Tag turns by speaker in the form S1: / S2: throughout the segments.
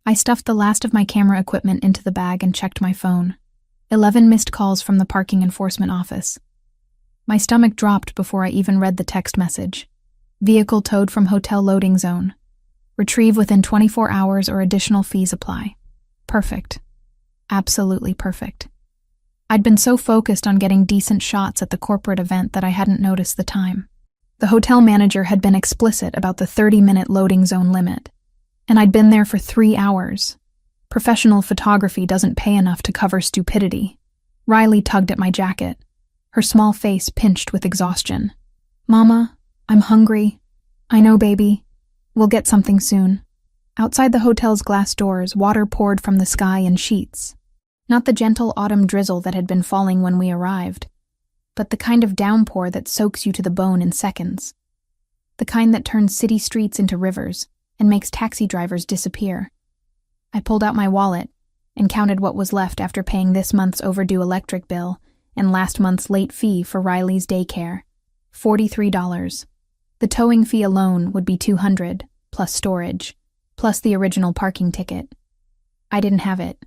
S1: I stuffed the last of my camera equipment into the bag and checked my phone. 11 missed calls from the parking enforcement office. My stomach dropped before I even read the text message. Vehicle towed from hotel loading zone. Retrieve within 24 hours or additional fees apply. Perfect. Absolutely perfect. I'd been so focused on getting decent shots at the corporate event that I hadn't noticed the time. The hotel manager had been explicit about the 30-minute loading zone limit, and I'd been there for 3 hours. Professional photography doesn't pay enough to cover stupidity. Riley tugged at my jacket, her small face pinched with exhaustion. "Mama, I'm hungry." "I know, baby. We'll get something soon." Outside the hotel's glass doors, water poured from the sky in sheets. Not the gentle autumn drizzle that had been falling when we arrived, but the kind of downpour that soaks you to the bone in seconds. The kind that turns city streets into rivers and makes taxi drivers disappear. I pulled out my wallet and counted what was left after paying this month's overdue electric bill and last month's late fee for Riley's daycare. $43. The towing fee alone would be $200, plus storage, plus the original parking ticket. I didn't have it.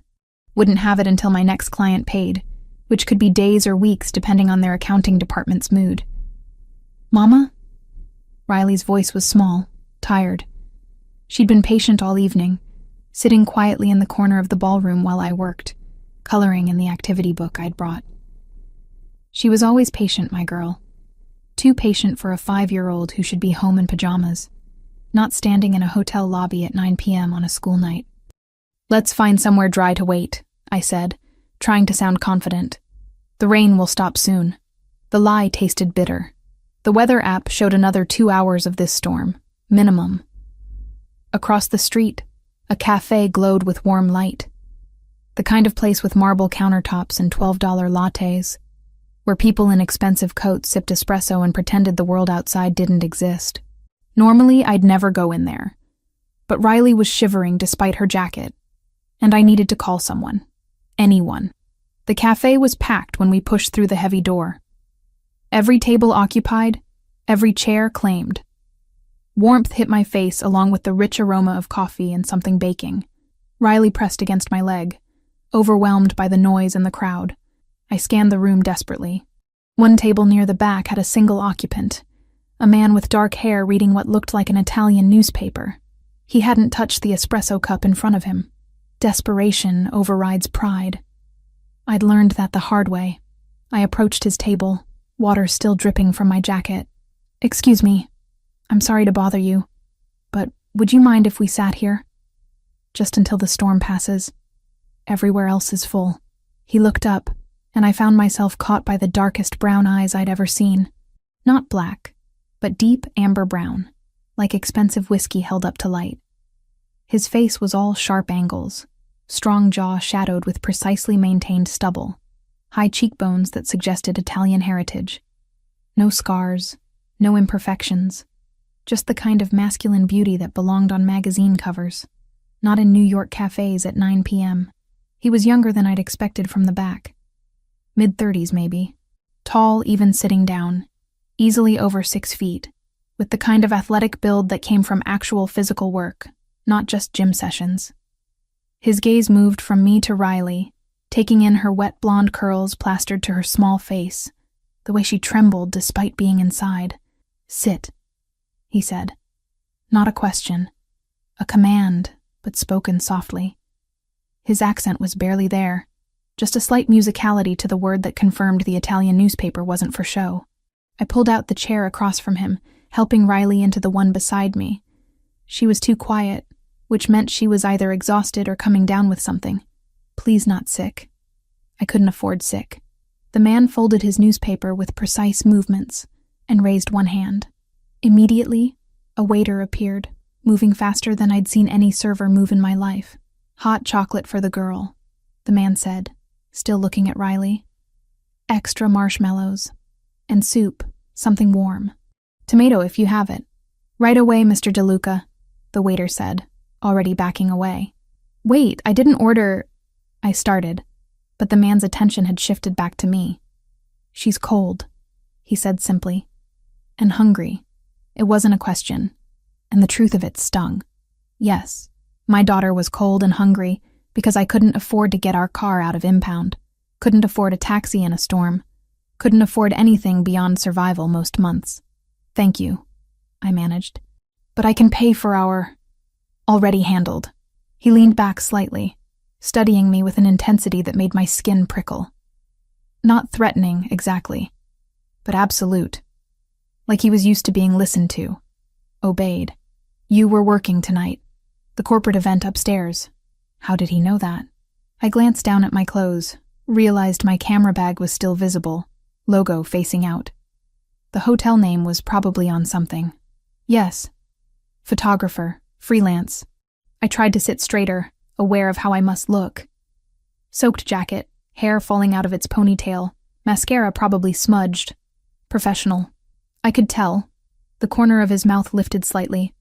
S1: Wouldn't have it until my next client paid, which could be days or weeks depending on their accounting department's mood. "Mama?" Riley's voice was small, tired. She'd been patient all evening, sitting quietly in the corner of the ballroom while I worked, coloring in the activity book I'd brought. She was always patient, my girl. Too patient for a 5-year-old who should be home in pajamas, not standing in a hotel lobby at 9 p.m. on a school night. "Let's find somewhere dry to wait," I said, trying to sound confident. "The rain will stop soon." The lie tasted bitter. The weather app showed another 2 hours of this storm, minimum. Across the street, a cafe glowed with warm light. The kind of place with marble countertops and $12 lattes, where people in expensive coats sipped espresso and pretended the world outside didn't exist. Normally, I'd never go in there. But Riley was shivering despite her jacket, and I needed to call someone. Anyone. The cafe was packed when we pushed through the heavy door. Every table occupied, every chair claimed. Warmth hit my face along with the rich aroma of coffee and something baking. Riley pressed against my leg, overwhelmed by the noise and the crowd. I scanned the room desperately. One table near the back had a single occupant, a man with dark hair reading what looked like an Italian newspaper. He hadn't touched the espresso cup in front of him. Desperation overrides pride. I'd learned that the hard way. I approached his table, water still dripping from my jacket. "Excuse me. I'm sorry to bother you, but would you mind if we sat here? Just until the storm passes. Everywhere else is full." He looked up, and I found myself caught by the darkest brown eyes I'd ever seen. Not black, but deep amber brown, like expensive whiskey held up to light. His face was all sharp angles, strong jaw shadowed with precisely maintained stubble, high cheekbones that suggested Italian heritage. No scars, no imperfections, just the kind of masculine beauty that belonged on magazine covers, not in New York cafes at 9 p.m. He was younger than I'd expected from the back. Mid-30s maybe. Tall, even sitting down, easily over 6 feet, with the kind of athletic build that came from actual physical work, not just gym sessions. His gaze moved from me to Riley, taking in her wet blonde curls plastered to her small face, the way she trembled despite being inside. "Sit," he said. Not a question. A command, but spoken softly. His accent was barely there, just a slight musicality to the word that confirmed the Italian newspaper wasn't for show. I pulled out the chair across from him, helping Riley into the one beside me. She was too quiet, which meant she was either exhausted or coming down with something. Please not sick. I couldn't afford sick. The man folded his newspaper with precise movements and raised one hand. Immediately, a waiter appeared, moving faster than I'd seen any server move in my life. "Hot chocolate for the girl," the man said, still looking at Riley. "Extra marshmallows. And soup, something warm. Tomato if you have it." "Right away, Mr. DeLuca," the waiter said, already backing away. "Wait, I didn't order—" I started, but the man's attention had shifted back to me. "She's cold," he said simply. "And hungry." It wasn't a question, and the truth of it stung. Yes, My daughter was cold and hungry because I couldn't afford to get our car out of impound, couldn't afford a taxi in a storm, couldn't afford anything beyond survival most months. Thank you, I managed. But I can pay for our... Already handled. He leaned back slightly, studying me with an intensity that made my skin prickle. Not threatening, exactly, but absolute. Like he was used to being listened to. Obeyed. You were working tonight. The corporate event upstairs. How did he know that? I glanced down at my clothes, realized my camera bag was still visible, logo facing out. The hotel name was probably on something. Yes. Photographer, freelance. I tried to sit straighter, aware of how I must look. Soaked jacket, hair falling out of its ponytail, mascara probably smudged. Professional. I could tell. The corner of his mouth lifted slightly.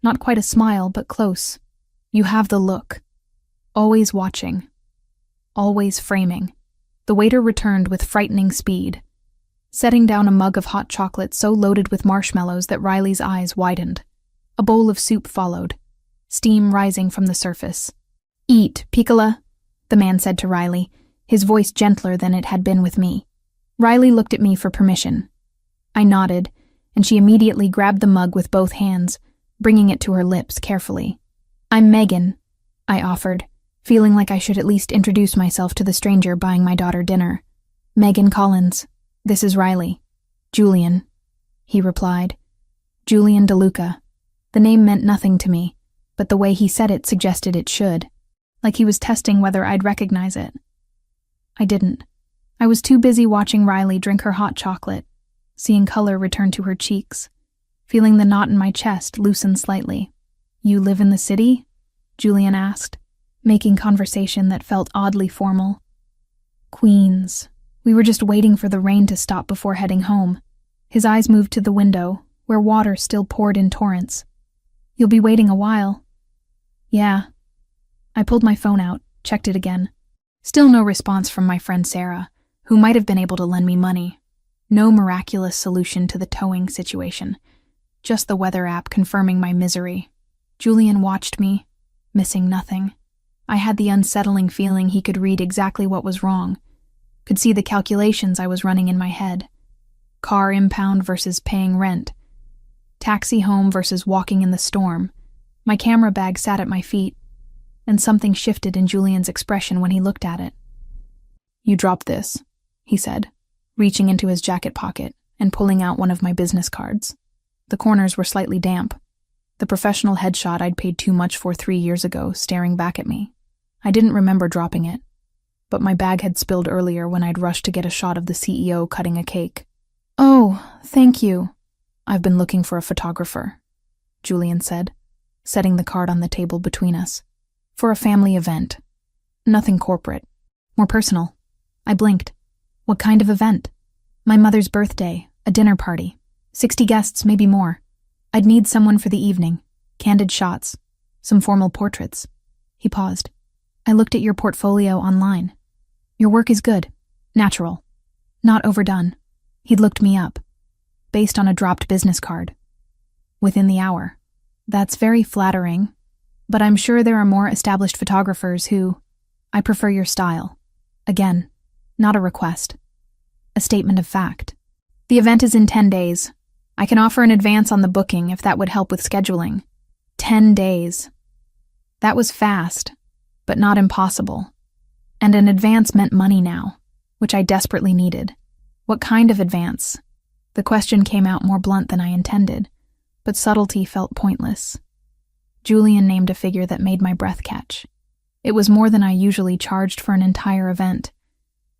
S1: Not quite a smile, but close. You have the look. Always watching. Always framing. The waiter returned with frightening speed, setting down a mug of hot chocolate so loaded with marshmallows that Riley's eyes widened. A bowl of soup followed, steam rising from the surface. Eat, Piccola, the man said to Riley, his voice gentler than it had been with me. Riley looked at me for permission. I nodded, and she immediately grabbed the mug with both hands, bringing it to her lips carefully. I'm Megan, I offered, feeling like I should at least introduce myself to the stranger buying my daughter dinner. Megan Collins. This is Riley. Julian, he replied. Julian DeLuca. The name meant nothing to me, but the way he said it suggested it should, like he was testing whether I'd recognize it. I didn't. I was too busy watching Riley drink her hot chocolate, seeing color return to her cheeks, feeling the knot in my chest loosen slightly. You live in the city? Julian asked, making conversation that felt oddly formal. Queens. We were just waiting for the rain to stop before heading home. His eyes moved to the window, where water still poured in torrents. You'll be waiting a while. Yeah. I pulled my phone out, checked it again. Still no response from my friend Sarah, who might have been able to lend me money. No miraculous solution to the towing situation. Just the weather app confirming my misery. Julian watched me, missing nothing. I had the unsettling feeling he could read exactly what was wrong, could see the calculations I was running in my head. Car impound versus paying rent. Taxi home versus walking in the storm. My camera bag sat at my feet, and something shifted in Julian's expression when he looked at it. You dropped this, he said, reaching into his jacket pocket and pulling out one of my business cards. The corners were slightly damp. The professional headshot I'd paid too much for 3 years ago staring back at me. I didn't remember dropping it, but my bag had spilled earlier when I'd rushed to get a shot of the CEO cutting a cake. Oh, thank you. I've been looking for a photographer, Julian said, setting the card on the table between us. For a family event. Nothing corporate. More personal. I blinked. What kind of event? My mother's birthday, a dinner party. 60 guests, maybe more. I'd need someone for the evening. Candid shots. Some formal portraits. He paused. I looked at your portfolio online. Your work is good. Natural. Not overdone. He'd looked me up. Based on a dropped business card. Within the hour. That's very flattering, but I'm sure there are more established photographers who... I prefer your style. Again, not a request. A statement of fact. The event is in 10 days. I can offer an advance on the booking if that would help with scheduling. 10 days. That was fast, but not impossible. And an advance meant money now, which I desperately needed. What kind of advance? The question came out more blunt than I intended, but subtlety felt pointless. Julian named a figure that made my breath catch. It was more than I usually charged for an entire event,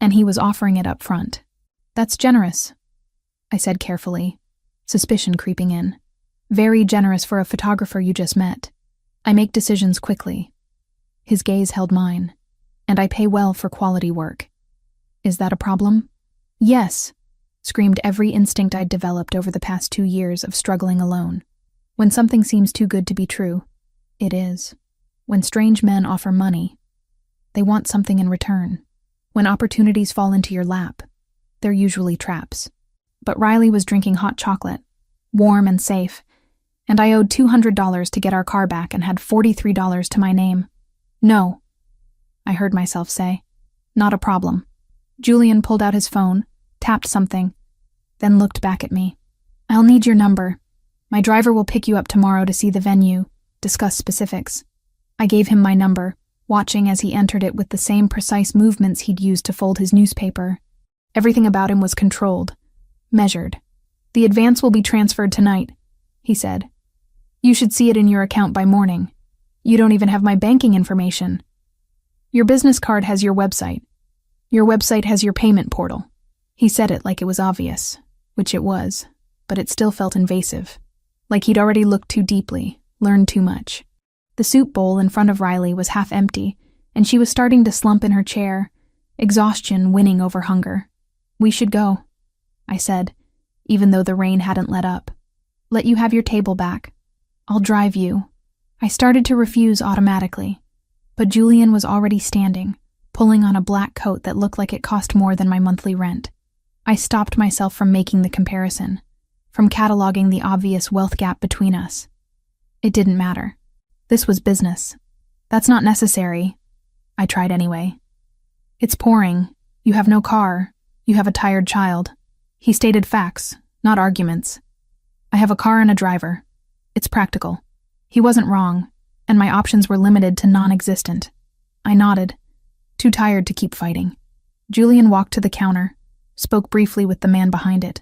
S1: and he was offering it up front. That's generous, I said carefully, suspicion creeping in. Very generous for a photographer you just met. I make decisions quickly. His gaze held mine, and I pay well for quality work. Is that a problem? Yes, screamed every instinct I'd developed over the past 2 years of struggling alone. When something seems too good to be true, it is. When strange men offer money, they want something in return. When opportunities fall into your lap, they're usually traps. But Riley was drinking hot chocolate, warm and safe, And I owed $200 to get our car back and had $43 to my name. No, I heard myself say. Not a problem. Julian pulled out his phone, tapped something, then looked back at me. I'll need your number. My driver will pick you up tomorrow to see the venue, discuss specifics. I gave him my number, watching as he entered it with the same precise movements he'd used to fold his newspaper. Everything about him was controlled, measured. The advance will be transferred tonight, he said. You should see it in your account by morning. You don't even have my banking information. Your business card has your website. Your website has your payment portal. He said it like it was obvious, which it was, but it still felt invasive. Like he'd already looked too deeply, learned too much. The soup bowl in front of Riley was half empty, and she was starting to slump in her chair, exhaustion winning over hunger. We should go, I said, even though the rain hadn't let up. Let you have your table back. I'll drive you. I started to refuse automatically, but Julian was already standing, pulling on a black coat that looked like it cost more than my monthly rent. I stopped myself from making the comparison, from cataloging the obvious wealth gap between us. It didn't matter. This was business. That's not necessary. I tried anyway. It's pouring. You have no car. You have a tired child. He stated facts, not arguments. I have a car and a driver. It's practical. He wasn't wrong, and my options were limited to non-existent. I nodded, too tired to keep fighting. Julian walked to the counter, spoke briefly with the man behind it.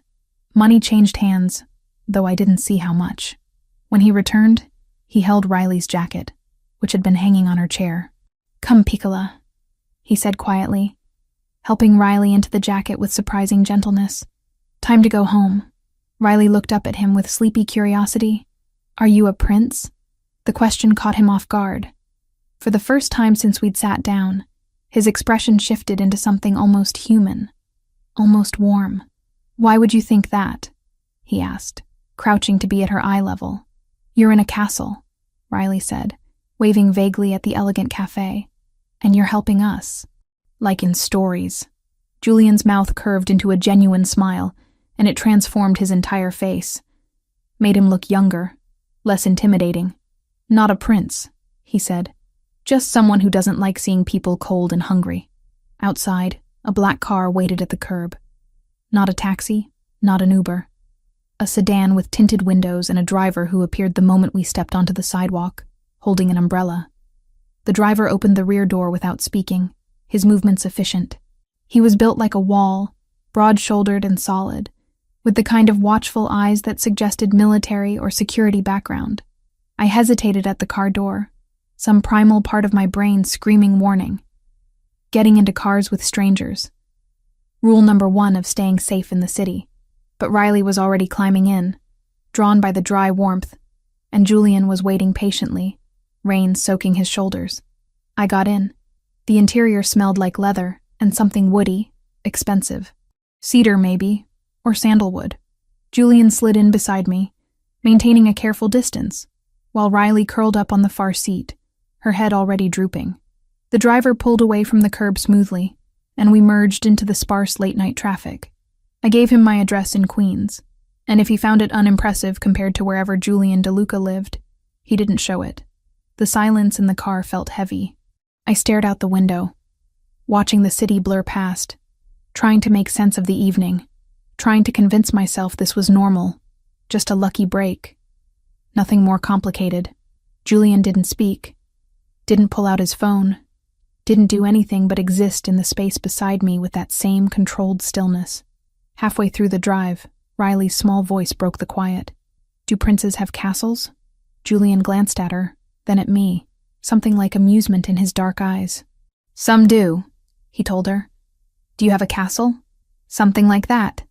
S1: Money changed hands, though I didn't see how much. When he returned, he held Riley's jacket, which had been hanging on her chair. Come, Piccola, he said quietly, helping Riley into the jacket with surprising gentleness. Time to go home. Riley looked up at him with sleepy curiosity. Are you a prince? The question caught him off guard. For the first time since we'd sat down, his expression shifted into something almost human, almost warm. Why would you think that? He asked, crouching to be at her eye level. You're in a castle, Riley said, waving vaguely at the elegant cafe. And you're helping us. Like in stories. Julian's mouth curved into a genuine smile, and it transformed his entire face. Made him look younger, less intimidating. Not a prince, he said. Just someone who doesn't like seeing people cold and hungry. Outside, a black car waited at the curb. Not a taxi, not an Uber. A sedan with tinted windows and a driver who appeared the moment we stepped onto the sidewalk, holding an umbrella. The driver opened the rear door without speaking, his movements efficient. He was built like a wall, broad-shouldered and solid, with the kind of watchful eyes that suggested military or security background. I hesitated at the car door, some primal part of my brain screaming warning. Getting into cars with strangers. Rule number 1 of staying safe in the city. But Riley was already climbing in, drawn by the dry warmth, and Julian was waiting patiently, rain soaking his shoulders. I got in. The interior smelled like leather and something woody, expensive. Cedar, maybe, or sandalwood. Julian slid in beside me, maintaining a careful distance, while Riley curled up on the far seat, her head already drooping. The driver pulled away from the curb smoothly, and we merged into the sparse late-night traffic. I gave him my address in Queens, and if he found it unimpressive compared to wherever Julian DeLuca lived, he didn't show it. The silence in the car felt heavy. I stared out the window, watching the city blur past, trying to make sense of the evening, trying to convince myself this was normal, just a lucky break. Nothing more complicated. Julian didn't speak, didn't pull out his phone, didn't do anything but exist in the space beside me with that same controlled stillness. Halfway through the drive, Riley's small voice broke the quiet. Do princes have castles? Julian glanced at her, then at me, something like amusement in his dark eyes. Some do, he told her. Do you have a castle? Something like that.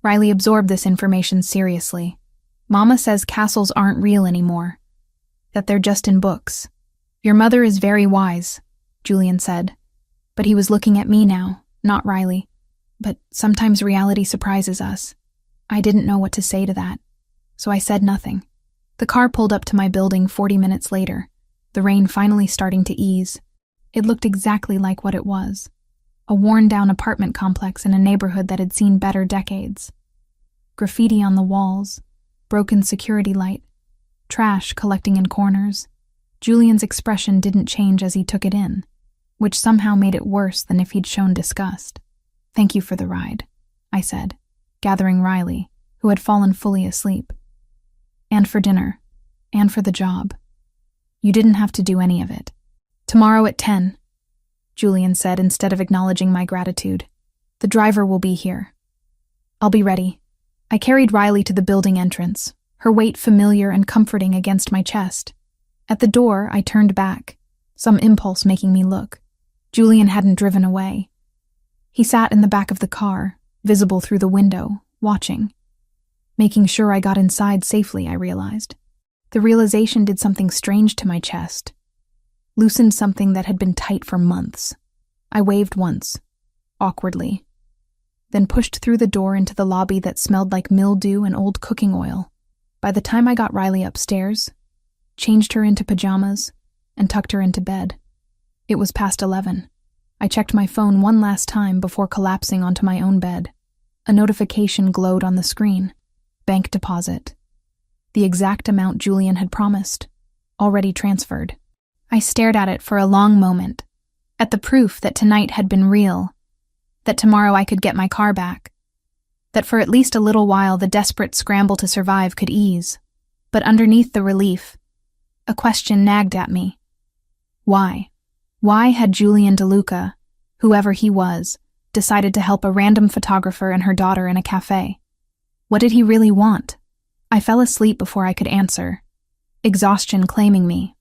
S1: Riley absorbed this information seriously. Mama says castles aren't real anymore, that they're just in books. Your mother is very wise, Julian said. But he was looking at me now, not Riley. But sometimes reality surprises us. I didn't know what to say to that, so I said nothing. The car pulled up to my building 40 minutes later, the rain finally starting to ease. It looked exactly like what it was. A worn-down apartment complex in a neighborhood that had seen better decades. Graffiti on the walls, broken security light, trash collecting in corners. Julian's expression didn't change as he took it in, which somehow made it worse than if he'd shown disgust. "Thank you for the ride," I said, gathering Riley, who had fallen fully asleep. "And for dinner, and for the job. You didn't have to do any of it." "Tomorrow at 10, Julian said instead of acknowledging my gratitude. "The driver will be here." "I'll be ready." I carried Riley to the building entrance, her weight familiar and comforting against my chest. At the door, I turned back, some impulse making me look. Julian hadn't driven away. He sat in the back of the car, visible through the window, watching. Making sure I got inside safely, I realized. The realization did something strange to my chest. Loosened something that had been tight for months. I waved once, awkwardly, then pushed through the door into the lobby that smelled like mildew and old cooking oil. By the time I got Riley upstairs, changed her into pajamas, and tucked her into bed, it was past 11. I checked my phone one last time before collapsing onto my own bed. A notification glowed on the screen. Bank deposit. The exact amount Julian had promised. Already transferred. I stared at it for a long moment. At the proof that tonight had been real. That tomorrow I could get my car back. That for at least a little while the desperate scramble to survive could ease. But underneath the relief, a question nagged at me. Why? Why had Julian Duca, whoever he was, decided to help a random photographer and her daughter in a cafe? What did he really want? I fell asleep before I could answer, exhaustion claiming me.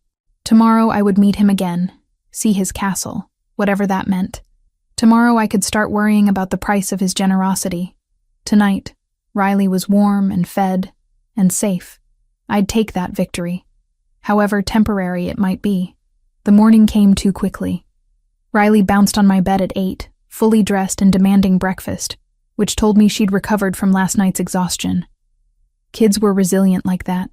S1: Tomorrow I would meet him again, see his castle, whatever that meant. Tomorrow I could start worrying about the price of his generosity. Tonight, Riley was warm and fed and safe. I'd take that victory, however temporary it might be. The morning came too quickly. Riley bounced on my bed at 8, fully dressed and demanding breakfast, which told me she'd recovered from last night's exhaustion. Kids were resilient like that.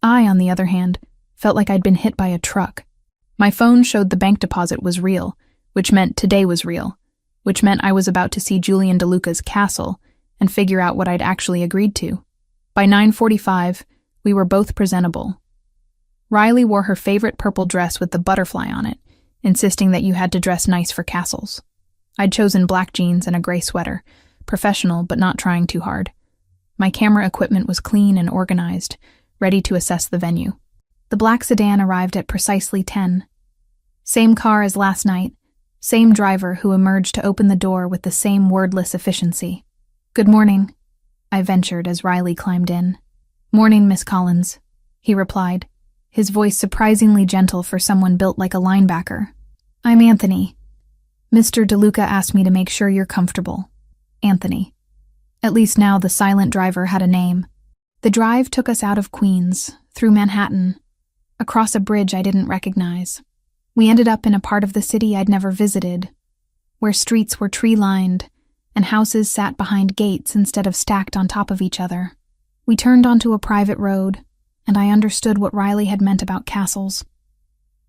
S1: I, on the other hand, felt like I'd been hit by a truck. My phone showed the bank deposit was real, which meant today was real, which meant I was about to see Julian Duca's castle and figure out what I'd actually agreed to. By 9:45, we were both presentable. Riley wore her favorite purple dress with the butterfly on it, insisting that you had to dress nice for castles. I'd chosen black jeans and a gray sweater, professional but not trying too hard. My camera equipment was clean and organized, ready to assess the venue. The black sedan arrived at precisely 10. Same car as last night, same driver who emerged to open the door with the same wordless efficiency. "Good morning," I ventured as Riley climbed in. "Morning, Miss Collins," he replied, his voice surprisingly gentle for someone built like a linebacker. "I'm Anthony. Mr. Duca asked me to make sure you're comfortable." Anthony. At least now the silent driver had a name. The drive took us out of Queens, through Manhattan, across a bridge I didn't recognize. We ended up in a part of the city I'd never visited, where streets were tree-lined and houses sat behind gates instead of stacked on top of each other. We turned onto a private road, and I understood what Riley had meant about castles.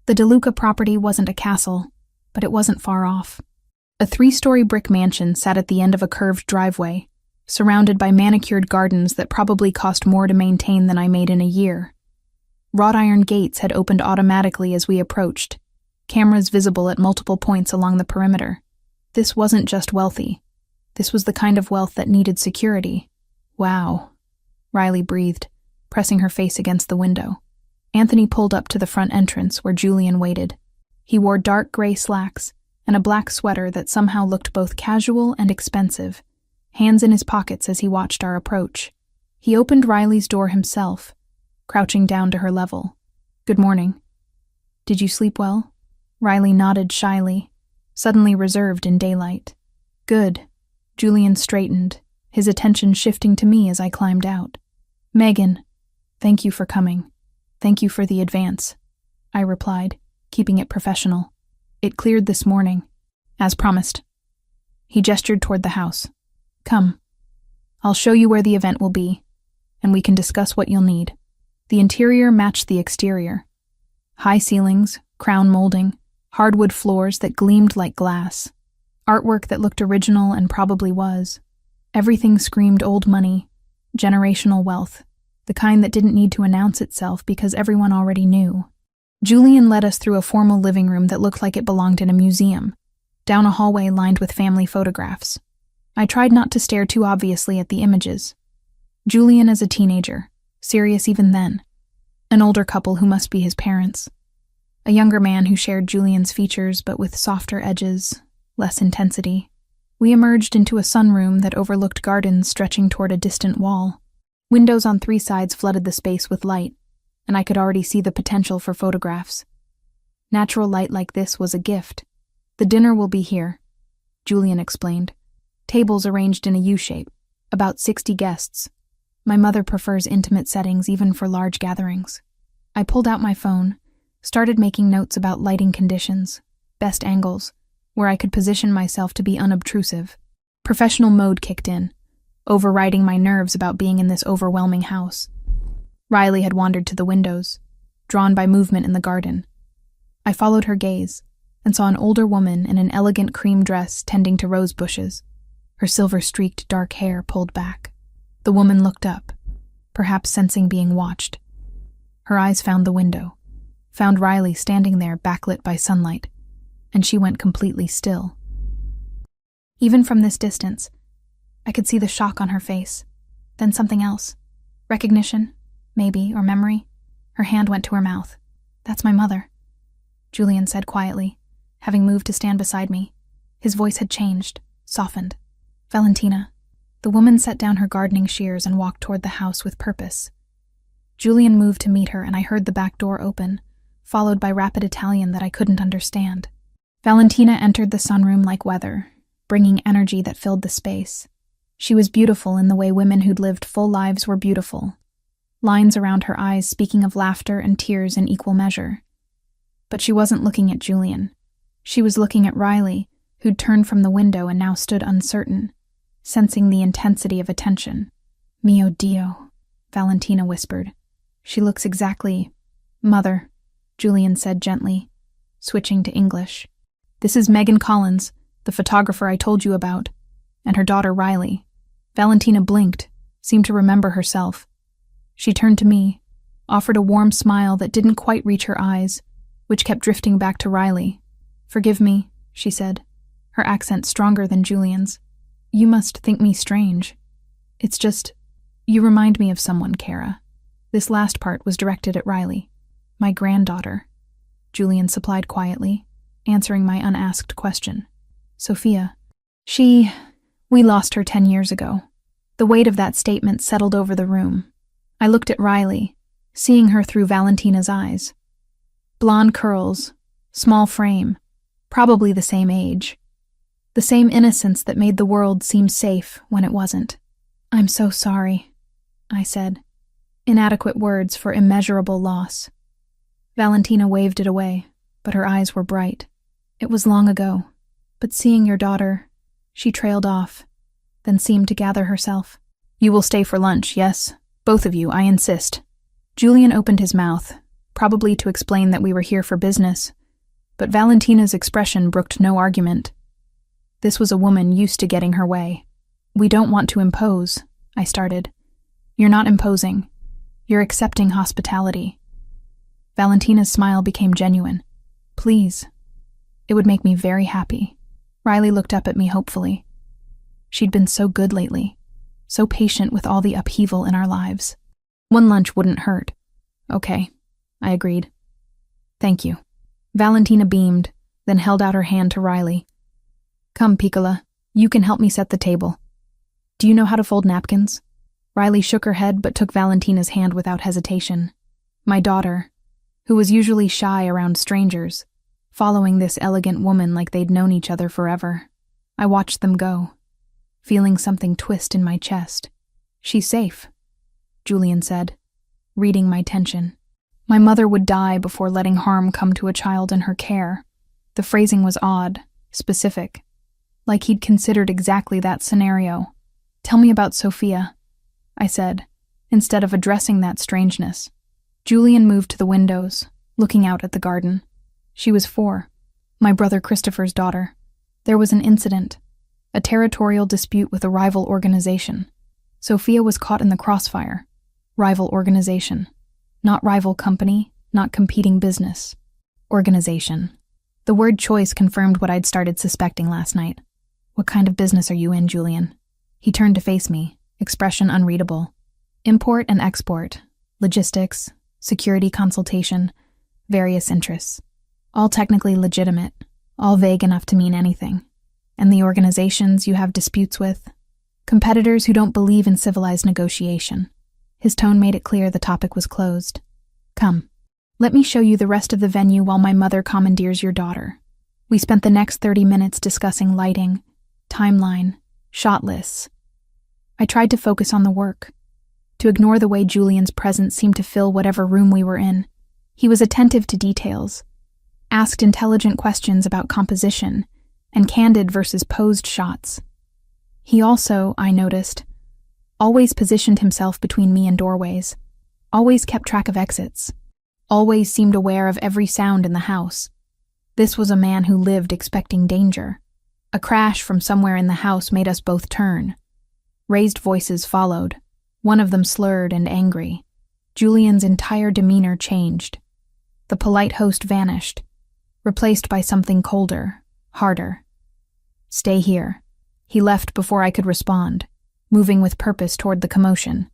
S1: The Duca property wasn't a castle, but it wasn't far off. A 3-story brick mansion sat at the end of a curved driveway, surrounded by manicured gardens that probably cost more to maintain than I made in a year. Wrought iron gates had opened automatically as we approached, cameras visible at multiple points along the perimeter. This wasn't just wealthy. This was the kind of wealth that needed security. "Wow," Riley breathed, pressing her face against the window. Anthony pulled up to the front entrance where Julian waited. He wore dark gray slacks and a black sweater that somehow looked both casual and expensive, hands in his pockets as he watched our approach. He opened Riley's door himself, crouching down to her level. "Good morning. Did you sleep well?" Riley nodded shyly, suddenly reserved in daylight. "Good." Julian straightened, his attention shifting to me as I climbed out. "Megan, thank you for coming. Thank you for the advance," I replied, keeping it professional. "It cleared this morning, as promised." He gestured toward the house. "Come. I'll show you where the event will be, and we can discuss what you'll need." The interior matched the exterior. High ceilings, crown molding, hardwood floors that gleamed like glass. Artwork that looked original and probably was. Everything screamed old money, generational wealth. the kind that didn't need to announce itself because everyone already knew. Julian led us through a formal living room that looked like it belonged in a museum, down a hallway lined with family photographs. I tried not to stare too obviously at the images. Julian as a teenager, serious even then. An older couple who must be his parents. A younger man who shared Julian's features but with softer edges, less intensity. We emerged into a sunroom that overlooked gardens stretching toward a distant wall. Windows on 3 sides flooded the space with light, and I could already see the potential for photographs. Natural light like this was a gift. "The dinner will be here," Julian explained. "Tables arranged in a U-shape, about 60 guests. My mother prefers intimate settings even for large gatherings." I pulled out my phone, started making notes about lighting conditions, best angles, where I could position myself to be unobtrusive. Professional mode kicked in, overriding my nerves about being in this overwhelming house. Riley had wandered to the windows, drawn by movement in the garden. I followed her gaze and saw an older woman in an elegant cream dress tending to rose bushes, her silver-streaked dark hair pulled back. The woman looked up, perhaps sensing being watched. Her eyes found the window, found Riley standing there backlit by sunlight, and she went completely still. Even from this distance, I could see the shock on her face, then something else. Recognition, maybe, or memory. Her hand went to her mouth. "That's my mother," Julian said quietly, having moved to stand beside me. His voice had changed, softened. "Valentina." The woman set down her gardening shears and walked toward the house with purpose. Julian moved to meet her, and I heard the back door open, followed by rapid Italian that I couldn't understand. Valentina entered the sunroom like weather, bringing energy that filled the space. She was beautiful in the way women who'd lived full lives were beautiful, lines around her eyes speaking of laughter and tears in equal measure. But she wasn't looking at Julian. She was looking at Riley, who'd turned from the window and now stood uncertain, sensing the intensity of attention. "Mio Dio," Valentina whispered. "She looks exactly—" "Mother," Julian said gently, switching to English. "This is Megan Collins, the photographer I told you about, and her daughter Riley." Valentina blinked, seemed to remember herself. She turned to me, offered a warm smile that didn't quite reach her eyes, which kept drifting back to Riley. "Forgive me," she said, her accent stronger than Julian's. "You must think me strange. It's just, you remind me of someone, Kara." This last part was directed at Riley. "My granddaughter," Julian supplied quietly, answering my unasked question. "Sophia. We lost her 10 years ago." The weight of that statement settled over the room. I looked at Riley, seeing her through Valentina's eyes. Blonde curls, small frame, probably the same age. The same innocence that made the world seem safe when it wasn't. "I'm so sorry," I said, inadequate words for immeasurable loss. Valentina waved it away, but her eyes were bright. "It was long ago, but seeing your daughter," she trailed off, then seemed to gather herself. "You will stay for lunch, yes? Both of you, I insist." Julian opened his mouth, probably to explain that we were here for business, but Valentina's expression brooked no argument. This was a woman used to getting her way. "We don't want to impose," I started. "You're not imposing. You're accepting hospitality." Valentina's smile became genuine. "Please. It would make me very happy." Riley looked up at me hopefully. She'd been so good lately, so patient with all the upheaval in our lives. "One lunch wouldn't hurt." "Okay," I agreed. "Thank you." Valentina beamed, then held out her hand to Riley. "Come, Piccola, you can help me set the table. Do you know how to fold napkins?" Riley shook her head but took Valentina's hand without hesitation. My daughter, who was usually shy around strangers, following this elegant woman like they'd known each other forever. I watched them go, feeling something twist in my chest. "She's safe," Julian said, reading my tension. My mother would die before letting harm come to a child in her care. The phrasing was odd, specific, like he'd considered exactly that scenario. "Tell me about Sophia," I said, instead of addressing that strangeness. Julian moved to the windows, looking out at the garden. She was 4, my brother Christopher's daughter. There was an incident, a territorial dispute with a rival organization. Sophia was caught in the crossfire. Rival organization. Not rival company, not competing business. Organization. The word choice confirmed what I'd started suspecting last night. What kind of business are you in, Julian? He turned to face me, expression unreadable. Import and export, logistics, security consultation, various interests. All technically legitimate, all vague enough to mean anything. And the organizations you have disputes with? Competitors who don't believe in civilized negotiation. His tone made it clear the topic was closed. Come, let me show you the rest of the venue while my mother commandeers your daughter. We spent the next 30 minutes discussing lighting, timeline, shot lists. I tried to focus on the work, to ignore the way Julian's presence seemed to fill whatever room we were in. He was attentive to details, asked intelligent questions about composition, and candid versus posed shots. He also, I noticed, always positioned himself between me and doorways, always kept track of exits, always seemed aware of every sound in the house. This was a man who lived expecting danger. A crash from somewhere in the house made us both turn. Raised voices followed, one of them slurred and angry. Julian's entire demeanor changed. The polite host vanished, replaced by something colder, harder. Stay here. He left before I could respond, moving with purpose toward the commotion.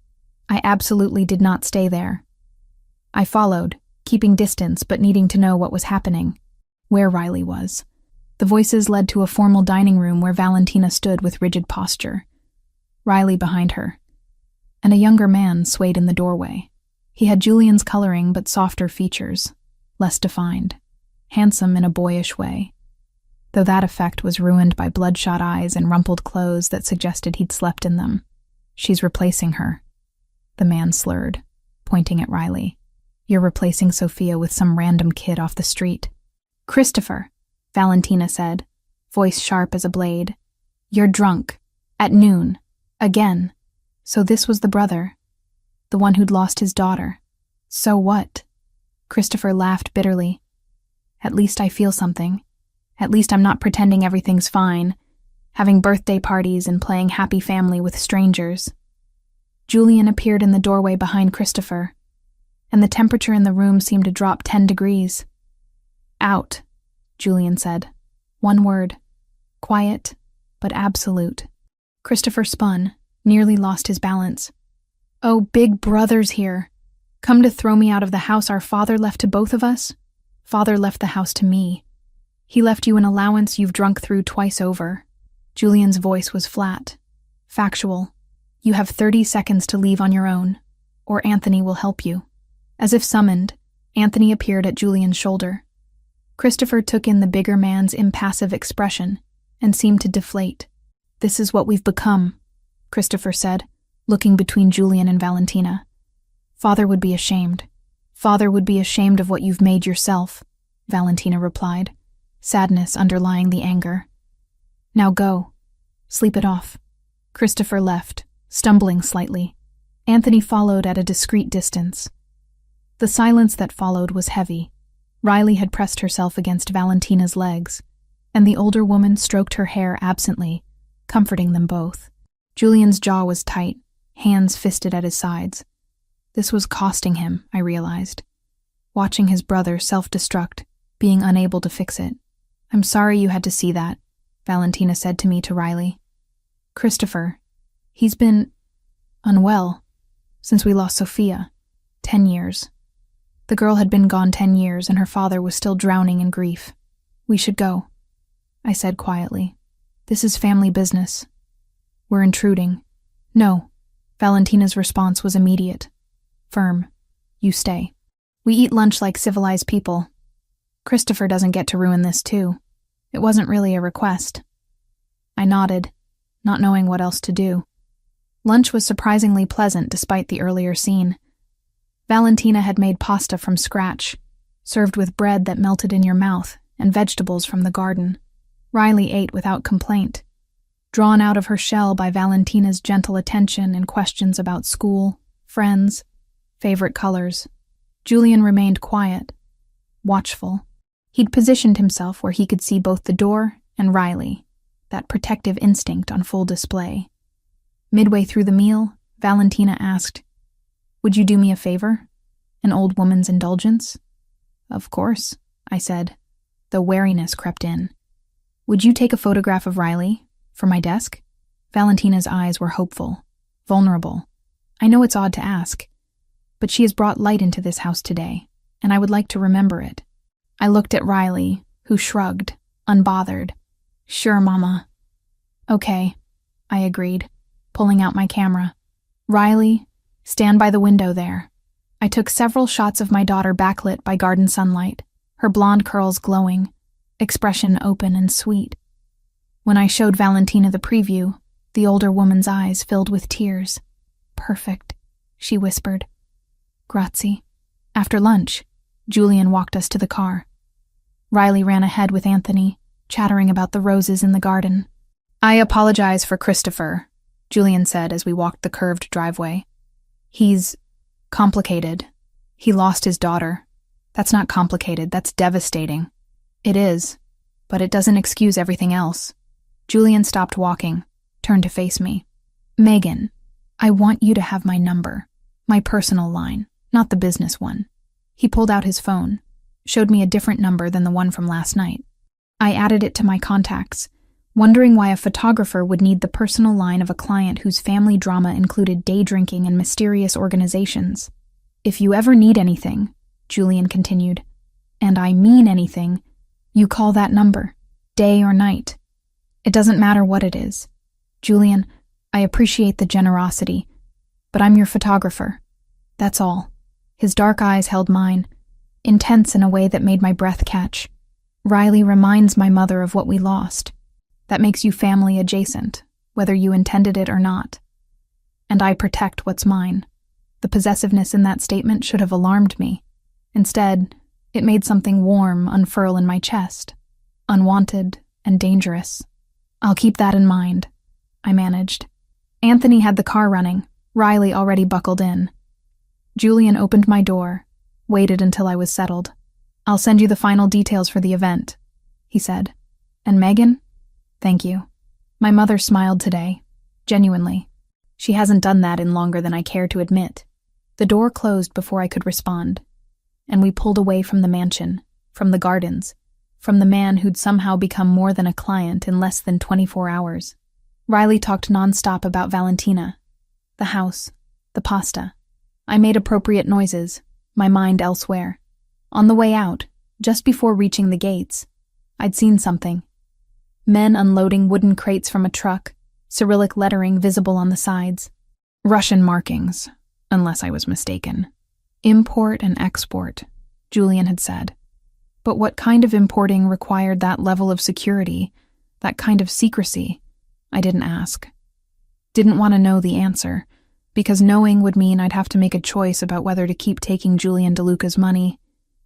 S1: I absolutely did not stay there. I followed, keeping distance but needing to know what was happening, where Riley was. The voices led to a formal dining room where Valentina stood with rigid posture, Riley behind her, and a younger man swayed in the doorway. He had Julian's coloring but softer features, less defined, handsome in a boyish way, though that effect was ruined by bloodshot eyes and rumpled clothes that suggested he'd slept in them. She's replacing her, the man slurred, pointing at Riley. You're replacing Sophia with some random kid off the street. Christopher, Valentina said, voice sharp as a blade. You're drunk. At noon. Again. So this was the brother. The one who'd lost his daughter. So what? Christopher laughed bitterly. At least I feel something. At least I'm not pretending everything's fine, having birthday parties and playing happy family with strangers. Julian appeared in the doorway behind Christopher, and the temperature in the room seemed to drop 10 degrees. Out, Julian said. One word. Quiet, but absolute. Christopher spun, nearly lost his balance. Oh, big brother's here. Come to throw me out of the house our father left to both of us? Father left the house to me. He left you an allowance you've drunk through twice over. Julian's voice was flat, factual. You have 30 seconds to leave on your own, or Anthony will help you. As if summoned, Anthony appeared at Julian's shoulder. Christopher took in the bigger man's impassive expression and seemed to deflate. This is what we've become, Christopher said, looking between Julian and Valentina. Father would be ashamed. Father would be ashamed of what you've made yourself, Valentina replied, sadness underlying the anger. Now go. Sleep it off. Christopher left, stumbling slightly. Anthony followed at a discreet distance. The silence that followed was heavy. Riley had pressed herself against Valentina's legs, and the older woman stroked her hair absently, comforting them both. Julian's jaw was tight, hands fisted at his sides. This was costing him, I realized. Watching his brother self-destruct, being unable to fix it. I'm sorry you had to see that, Valentina said to me to Riley. Christopher, he's been unwell since we lost Sophia. 10 years. The girl had been gone 10 years and her father was still drowning in grief. We should go, I said quietly. This is family business. We're intruding. No. Valentina's response was immediate. Firm. You stay. We eat lunch like civilized people. Christopher doesn't get to ruin this too. It wasn't really a request. I nodded, not knowing what else to do. Lunch was surprisingly pleasant despite the earlier scene. Valentina had made pasta from scratch, served with bread that melted in your mouth and vegetables from the garden. Riley ate without complaint, drawn out of her shell by Valentina's gentle attention and questions about school, friends, favorite colors. Julian remained quiet, watchful. He'd positioned himself where he could see both the door and Riley, that protective instinct on full display. Midway through the meal, Valentina asked, Would you do me a favor? An old woman's indulgence? Of course, I said, though wariness crept in. Would you take a photograph of Riley? For my desk? Valentina's eyes were hopeful, vulnerable. I know it's odd to ask, but she has brought light into this house today, and I would like to remember it. I looked at Riley, who shrugged, unbothered. Sure, Mama. Okay, I agreed, pulling out my camera. Riley, stand by the window there. I took several shots of my daughter backlit by garden sunlight, her blonde curls glowing, expression open and sweet. When I showed Valentina the preview, the older woman's eyes filled with tears. Perfect, she whispered. Grazie. After lunch, Julian walked us to the car. Riley ran ahead with Anthony, chattering about the roses in the garden. I apologize for Christopher, Julian said as we walked the curved driveway. He's complicated. He lost his daughter. That's not complicated, that's devastating. It is, but it doesn't excuse everything else. Julian stopped walking, turned to face me. Megan, I want you to have my number, my personal line, not the business one. He pulled out his phone, showed me a different number than the one from last night. I added it to my contacts, wondering why a photographer would need the personal line of a client whose family drama included day drinking and mysterious organizations. If you ever need anything, Julian continued, and I mean anything, you call that number, day or night. It doesn't matter what it is. Julian, I appreciate the generosity, but I'm your photographer. That's all. His dark eyes held mine, intense in a way that made my breath catch. Riley reminds my mother of what we lost. That makes you family adjacent, whether you intended it or not. And I protect what's mine. The possessiveness in that statement should have alarmed me. Instead, it made something warm unfurl in my chest, unwanted and dangerous. I'll keep that in mind, I managed. Anthony had the car running, Riley already buckled in. Julian opened my door, waited until I was settled. I'll send you the final details for the event, he said. And Megan? Thank you. My mother smiled today, genuinely. She hasn't done that in longer than I care to admit. The door closed before I could respond, and we pulled away from the mansion, from the gardens, from the man who'd somehow become more than a client in less than 24 hours. Riley talked nonstop about Valentina, the house, the pasta. I made appropriate noises, my mind elsewhere. On the way out, just before reaching the gates, I'd seen something. Men unloading wooden crates from a truck, Cyrillic lettering visible on the sides. Russian markings, unless I was mistaken. Import and export, Julian had said. But what kind of importing required that level of security, that kind of secrecy? I didn't ask. Didn't want to know the answer, because knowing would mean I'd have to make a choice about whether to keep taking Julian DeLuca's money,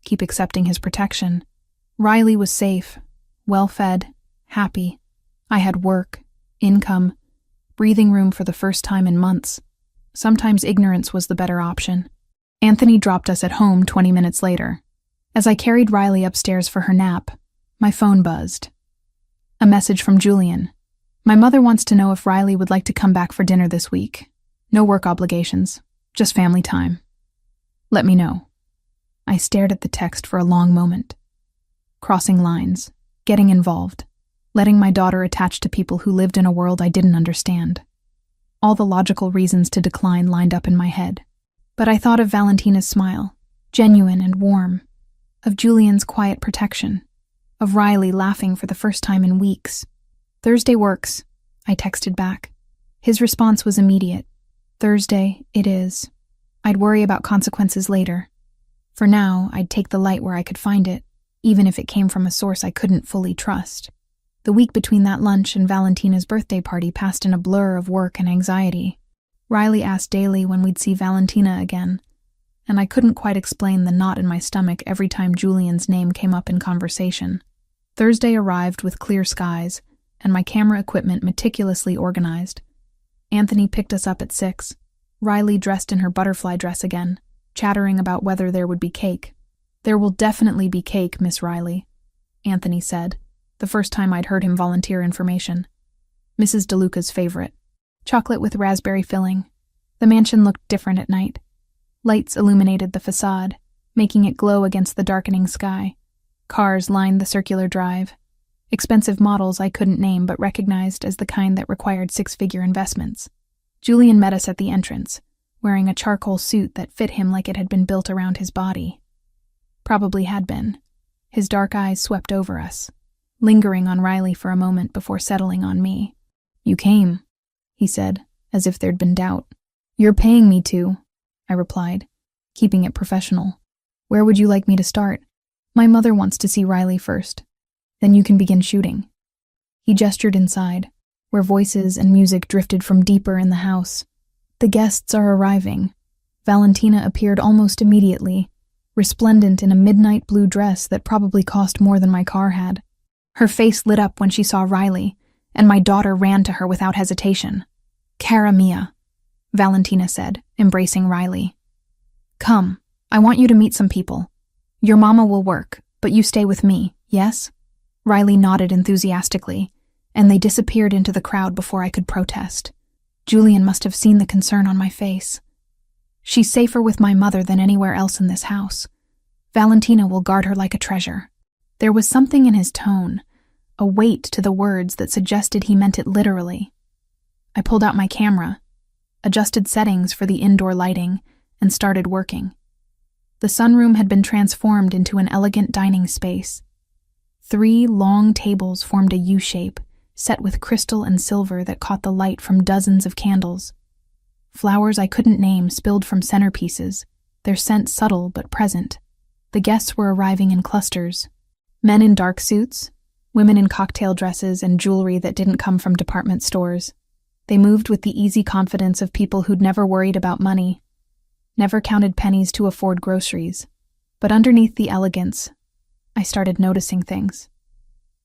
S1: keep accepting his protection. Riley was safe, well-fed, happy. I had work, income, breathing room for the first time in months. Sometimes ignorance was the better option. Anthony dropped us at home 20 minutes later. As I carried Riley upstairs for her nap, my phone buzzed. A message from Julian. My mother wants to know if Riley would like to come back for dinner this week. No work obligations, just family time. Let me know. I stared at the text for a long moment. Crossing lines, getting involved, letting my daughter attach to people who lived in a world I didn't understand. All the logical reasons to decline lined up in my head. But I thought of Valentina's smile, genuine and warm, of Julian's quiet protection, of Riley laughing for the first time in weeks. Thursday works, I texted back. His response was immediate. Thursday, it is. I'd worry about consequences later. For now, I'd take the light where I could find it, even if it came from a source I couldn't fully trust. The week between that lunch and Valentina's birthday party passed in a blur of work and anxiety. Riley asked daily when we'd see Valentina again, and I couldn't quite explain the knot in my stomach every time Julian's name came up in conversation. Thursday arrived with clear skies, and my camera equipment meticulously organized. Anthony picked us up at 6, Riley dressed in her butterfly dress again, chattering about whether there would be cake. There will definitely be cake, Miss Riley, Anthony said, the first time I'd heard him volunteer information. Mrs. DeLuca's favorite. Chocolate with raspberry filling. The mansion looked different at night. Lights illuminated the facade, making it glow against the darkening sky. Cars lined the circular drive. Expensive models I couldn't name but recognized as the kind that required six-figure investments. Julian met us at the entrance, wearing a charcoal suit that fit him like it had been built around his body. Probably had been. His dark eyes swept over us, lingering on Riley for a moment before settling on me. "You came," he said, as if there'd been doubt. "You're paying me to," I replied, keeping it professional. "Where would you like me to start?" "My mother wants to see Riley first. Then you can begin shooting." He gestured inside, where voices and music drifted from deeper in the house. "The guests are arriving." Valentina appeared almost immediately, resplendent in a midnight blue dress that probably cost more than my car had. Her face lit up when she saw Riley, and my daughter ran to her without hesitation. "Cara mia," Valentina said, embracing Riley. "Come, I want you to meet some people. Your mama will work, but you stay with me, yes?" Riley nodded enthusiastically, and they disappeared into the crowd before I could protest. Julian must have seen the concern on my face. "She's safer with my mother than anywhere else in this house. Valentina will guard her like a treasure." There was something in his tone, a weight to the words that suggested he meant it literally. I pulled out my camera, adjusted settings for the indoor lighting, and started working. The sunroom had been transformed into an elegant dining space. 3 long tables formed a U-shape, set with crystal and silver that caught the light from dozens of candles. Flowers I couldn't name spilled from centerpieces, their scent subtle but present. The guests were arriving in clusters. Men in dark suits, women in cocktail dresses and jewelry that didn't come from department stores. They moved with the easy confidence of people who'd never worried about money, never counted pennies to afford groceries. But underneath the elegance, I started noticing things.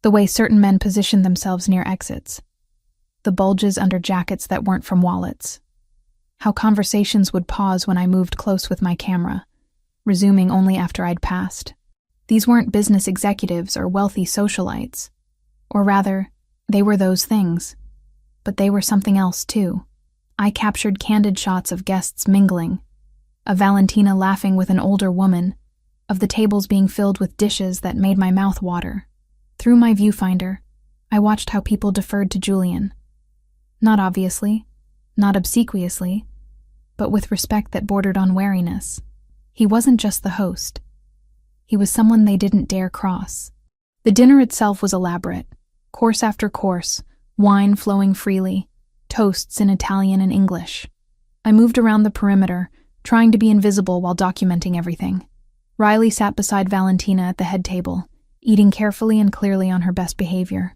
S1: The way certain men positioned themselves near exits. The bulges under jackets that weren't from wallets. How conversations would pause when I moved close with my camera, resuming only after I'd passed. These weren't business executives or wealthy socialites. Or rather, they were those things. But they were something else, too. I captured candid shots of guests mingling, of Valentina laughing with an older woman, of the tables being filled with dishes that made my mouth water. Through my viewfinder, I watched how people deferred to Julian. Not obviously, not obsequiously, but with respect that bordered on wariness. He wasn't just the host. He was someone they didn't dare cross. The dinner itself was elaborate, course after course, wine flowing freely, toasts in Italian and English. I moved around the perimeter, trying to be invisible while documenting everything. Riley sat beside Valentina at the head table, eating carefully and clearly on her best behavior.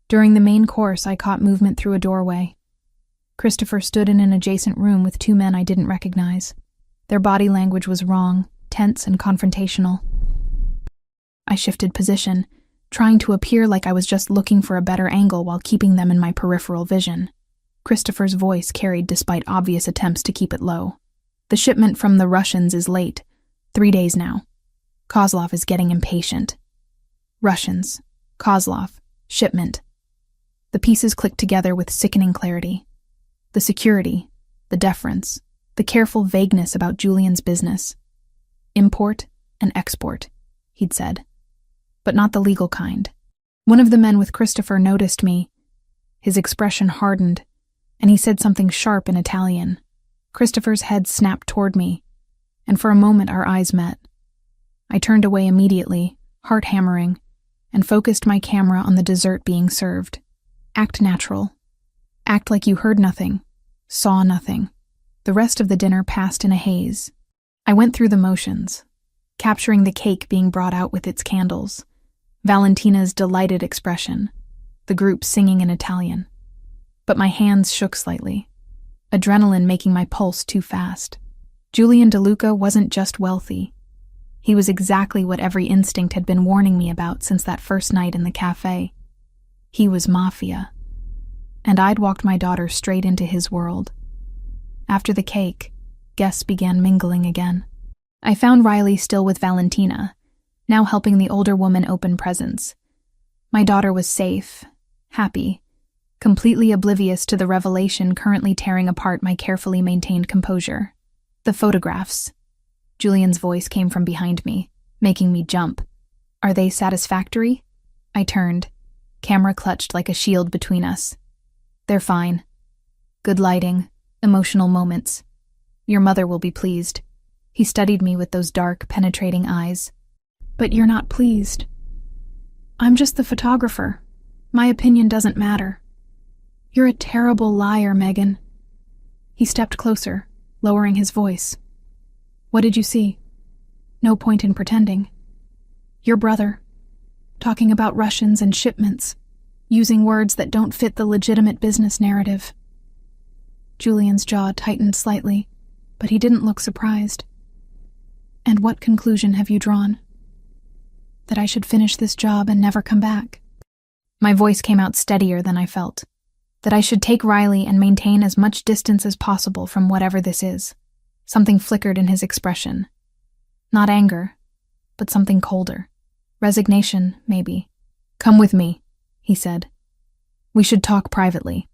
S1: During the main course, I caught movement through a doorway. Christopher stood in an adjacent room with 2 men I didn't recognize. Their body language was wrong, tense and confrontational. I shifted position, trying to appear like I was just looking for a better angle while keeping them in my peripheral vision. Christopher's voice carried despite obvious attempts to keep it low. "The shipment from the Russians is late. 3 days now. Kozlov is getting impatient." Russians, Kozlov, shipment. The pieces clicked together with sickening clarity. The security, the deference, the careful vagueness about Julian's business. "Import and export," he'd said. But not the legal kind. One of the men with Christopher noticed me. His expression hardened, and he said something sharp in Italian. Christopher's head snapped toward me, and for a moment our eyes met. I turned away immediately, heart hammering, and focused my camera on the dessert being served. Act natural. Act like you heard nothing, saw nothing. The rest of the dinner passed in a haze. I went through the motions, capturing the cake being brought out with its candles, Valentina's delighted expression, the group singing in Italian. But my hands shook slightly, adrenaline making my pulse too fast. Julian DeLuca wasn't just wealthy. He was exactly what every instinct had been warning me about since that first night in the cafe. He was Mafia. And I'd walked my daughter straight into his world. After the cake, guests began mingling again. I found Riley still with Valentina, now helping the older woman open presents. My daughter was safe, happy, completely oblivious to the revelation currently tearing apart my carefully maintained composure. The photographs, Julian's voice came from behind me, making me jump. Are they satisfactory? I turned, camera clutched like a shield between us. They're fine. Good lighting, emotional moments. Your mother will be pleased. He studied me with those dark, penetrating eyes. But you're not pleased. I'm just the photographer. My opinion doesn't matter. You're a terrible liar, Megan. He stepped closer, lowering his voice. What did you see? No point in pretending. Your brother, talking about Russians and shipments, using words that don't fit the legitimate business narrative. Julian's jaw tightened slightly, but he didn't look surprised. And what conclusion have you drawn? That I should finish this job and never come back? My voice came out steadier than I felt. That I should take Riley and maintain as much distance as possible from whatever this is. Something flickered in his expression. Not anger, but something colder. Resignation, maybe. Come with me, he said. We should talk privately.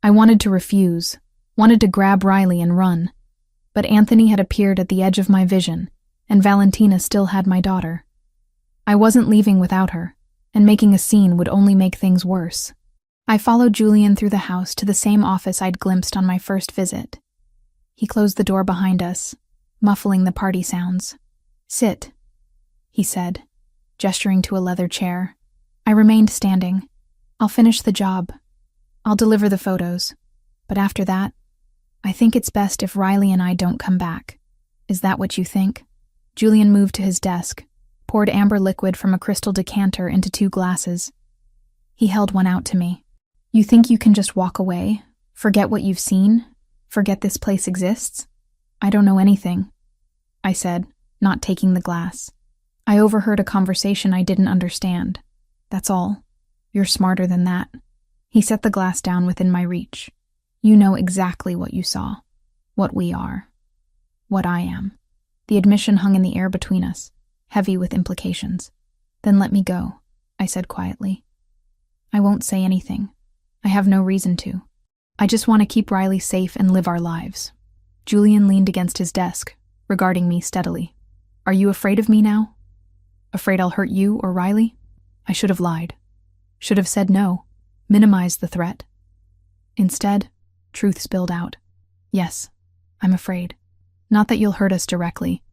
S1: I wanted to refuse, wanted to grab Riley and run. But Anthony had appeared at the edge of my vision, and Valentina still had my daughter. I wasn't leaving without her, and making a scene would only make things worse. I followed Julian through the house to the same office I'd glimpsed on my first visit. He closed the door behind us, muffling the party sounds. Sit, he said, gesturing to a leather chair. I remained standing. I'll finish the job. I'll deliver the photos. But after that, I think it's best if Riley and I don't come back. Is that what you think? Julian moved to his desk, poured amber liquid from a crystal decanter into 2 glasses. He held one out to me. You think you can just walk away? Forget what you've seen? Forget this place exists? I don't know anything, I said, not taking the glass. I overheard a conversation I didn't understand. That's all. You're smarter than that. He set the glass down within my reach. You know exactly what you saw. What we are. What I am. The admission hung in the air between us, heavy with implications. Then let me go, I said quietly. I won't say anything. I have no reason to. I just want to keep Riley safe and live our lives. Julian leaned against his desk, regarding me steadily. Are you afraid of me now? Afraid I'll hurt you or Riley? I should have lied. Should have said no, minimized the threat. Instead, truth spilled out. Yes, I'm afraid. Not that you'll hurt us directly,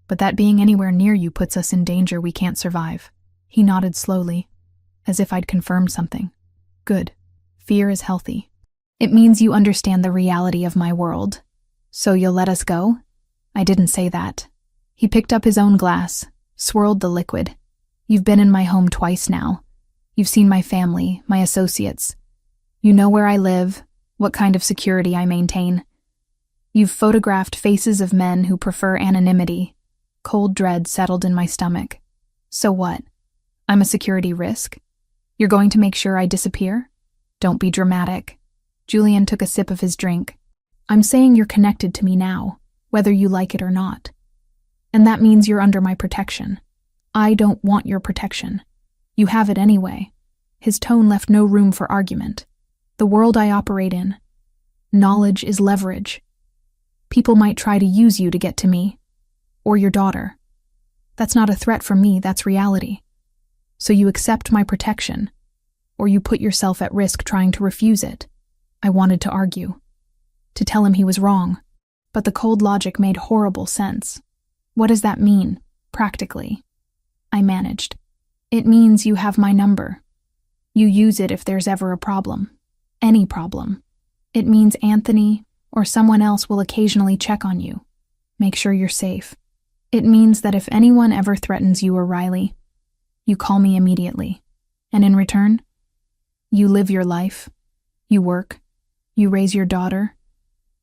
S1: but that being anywhere near you puts us in danger we can't survive. He nodded slowly, as if I'd confirmed something. Good. Fear is healthy. It means you understand the reality of my world. So you'll let us go? I didn't say that. He picked up his own glass, swirled the liquid. You've been in my home twice now. You've seen my family, my associates. You know where I live, what kind of security I maintain. You've photographed faces of men who prefer anonymity. Cold dread settled in my stomach. So what? I'm a security risk? You're going to make sure I disappear? Don't be dramatic. Julian took a sip of his drink. I'm saying you're connected to me now, whether you like it or not. And that means you're under my protection. I don't want your protection. You have it anyway. His tone left no room for argument. The world I operate in. Knowledge is leverage. People might try to use you to get to me. Or your daughter. That's not a threat from me, that's reality. So you accept my protection. Or you put yourself at risk trying to refuse it. I wanted to argue. To tell him he was wrong. But the cold logic made horrible sense. What does that mean, practically? I managed. It means you have my number. You use it if there's ever a problem. Any problem. It means Anthony or someone else will occasionally check on you. Make sure you're safe. It means that if anyone ever threatens you or Riley, you call me immediately. And in return, you live your life. You work. You raise your daughter.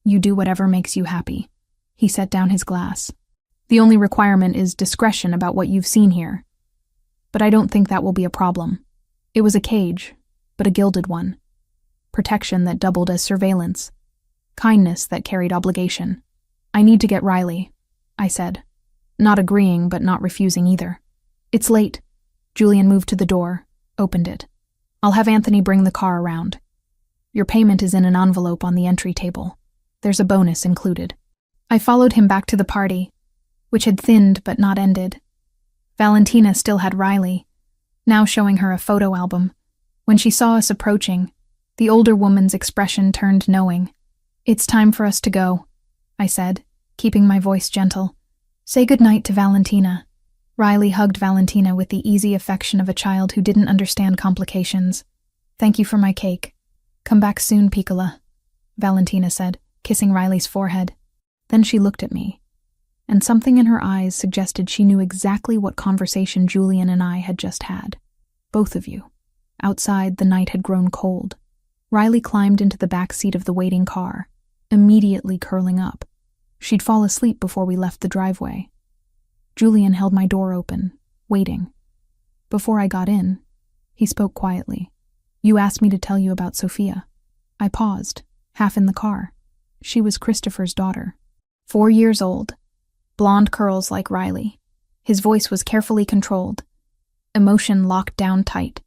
S1: You do whatever makes you happy. He set down his glass. The only requirement is discretion about what you've seen here. But I don't think that will be a problem. It was a cage, but a gilded one. Protection that doubled as surveillance. Kindness that carried obligation. I need to get Riley, I said. Not agreeing, but not refusing either. It's late. Julian moved to the door, opened it. I'll have Anthony bring the car around. Your payment is in an envelope on the entry table. There's a bonus included. I followed him back to the party. which had thinned but not ended. Valentina still had Riley, now showing her a photo album. When she saw us approaching, the older woman's expression turned knowing. "It's time for us to go," I said, keeping my voice gentle. "Say goodnight to Valentina." Riley hugged Valentina with the easy affection of a child who didn't understand complications. "Thank you for my cake. Come back soon, Piccola," Valentina said, kissing Riley's forehead. Then she looked at me, and something in her eyes suggested she knew exactly what conversation Julian and I had just had. "Both of you." Outside, the night had grown cold. Riley climbed into the back seat of the waiting car, immediately curling up. She'd fall asleep before we left the driveway. Julian held my door open, waiting. Before I got in, he spoke quietly. "You asked me to tell you about Sophia." I paused, half in the car. She was Christopher's daughter. 4 years old, blonde curls like Riley. His voice was carefully controlled, emotion locked down tight.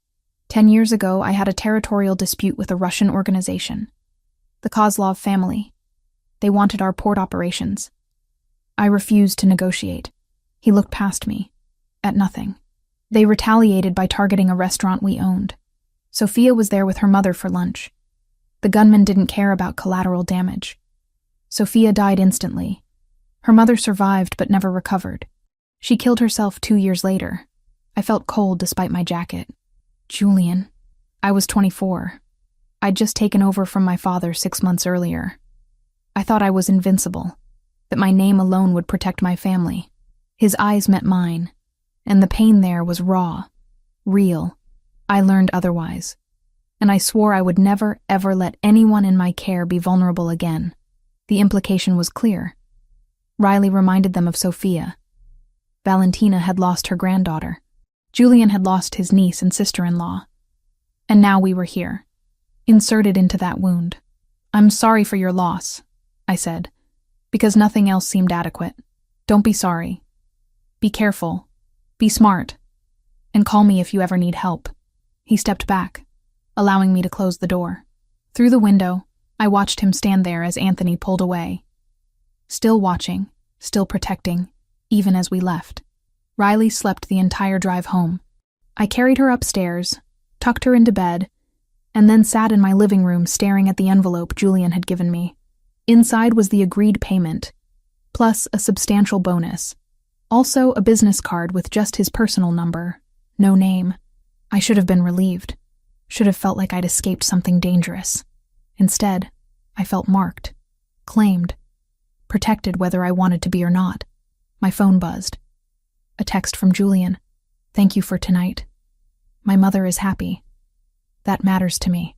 S1: 10 years ago, I had a territorial dispute with a Russian organization, the Kozlov family. They wanted our port operations. I refused to negotiate. He looked past me, at nothing. They retaliated by targeting a restaurant we owned. Sophia was there with her mother for lunch. The gunman didn't care about collateral damage. Sophia died instantly. Her mother survived but never recovered. She killed herself 2 years later. I felt cold despite my jacket. Julian. I was 24. I'd just taken over from my father 6 months earlier. I thought I was invincible, that my name alone would protect my family. His eyes met mine, and the pain there was raw, real. I learned otherwise, and I swore I would never, ever let anyone in my care be vulnerable again. The implication was clear. Riley reminded them of Sophia. Valentina had lost her granddaughter. Julian had lost his niece and sister-in-law. And now we were here, inserted into that wound. "I'm sorry for your loss," I said, because nothing else seemed adequate. "Don't be sorry. Be careful. Be smart. And call me if you ever need help." He stepped back, allowing me to close the door. Through the window, I watched him stand there as Anthony pulled away. Still watching, still protecting, even as we left. Riley slept the entire drive home. I carried her upstairs, tucked her into bed, and then sat in my living room staring at the envelope Julian had given me. Inside was the agreed payment, plus a substantial bonus. Also a business card with just his personal number, no name. I should have been relieved. Should have felt like I'd escaped something dangerous. Instead, I felt marked, claimed, protected whether I wanted to be or not. My phone buzzed. A text from Julian. "Thank you for tonight. My mother is happy. That matters to me."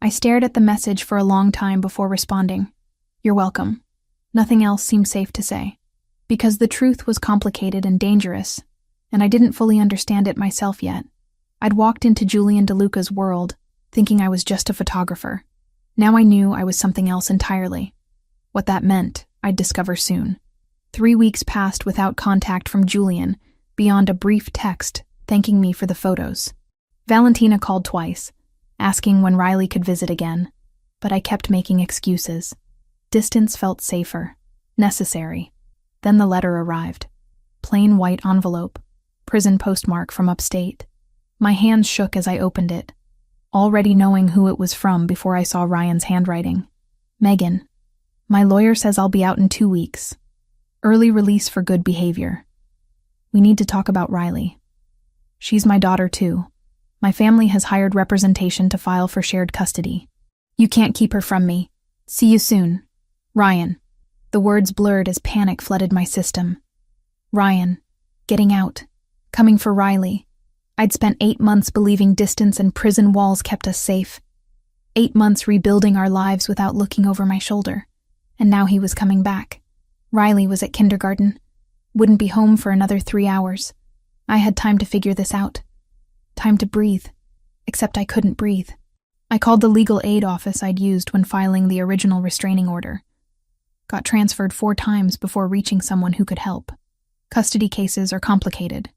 S1: I stared at the message for a long time before responding. "You're welcome." Nothing else seemed safe to say, because the truth was complicated and dangerous, and I didn't fully understand it myself yet. I'd walked into Julian DeLuca's world, thinking I was just a photographer. Now I knew I was something else entirely. What that meant, I'd discover soon. 3 weeks passed without contact from Julian, beyond a brief text thanking me for the photos. Valentina called twice, asking when Riley could visit again, but I kept making excuses. Distance felt safer, necessary. Then the letter arrived. Plain white envelope, prison postmark from upstate. My hands shook as I opened it, already knowing who it was from before I saw Ryan's handwriting. "Megan, my lawyer says I'll be out in 2 weeks. Early release for good behavior. We need to talk about Riley. She's my daughter too. My family has hired representation to file for shared custody. You can't keep her from me. See you soon. Ryan." The words blurred as panic flooded my system. Ryan, getting out, coming for Riley. I'd spent 8 months believing distance and prison walls kept us safe. 8 months rebuilding our lives without looking over my shoulder. And now he was coming back. Riley was at kindergarten. Wouldn't be home for another 3 hours. I had time to figure this out. Time to breathe. Except I couldn't breathe. I called the legal aid office I'd used when filing the original restraining order. Got transferred 4 times before reaching someone who could help. "Custody cases are complicated,"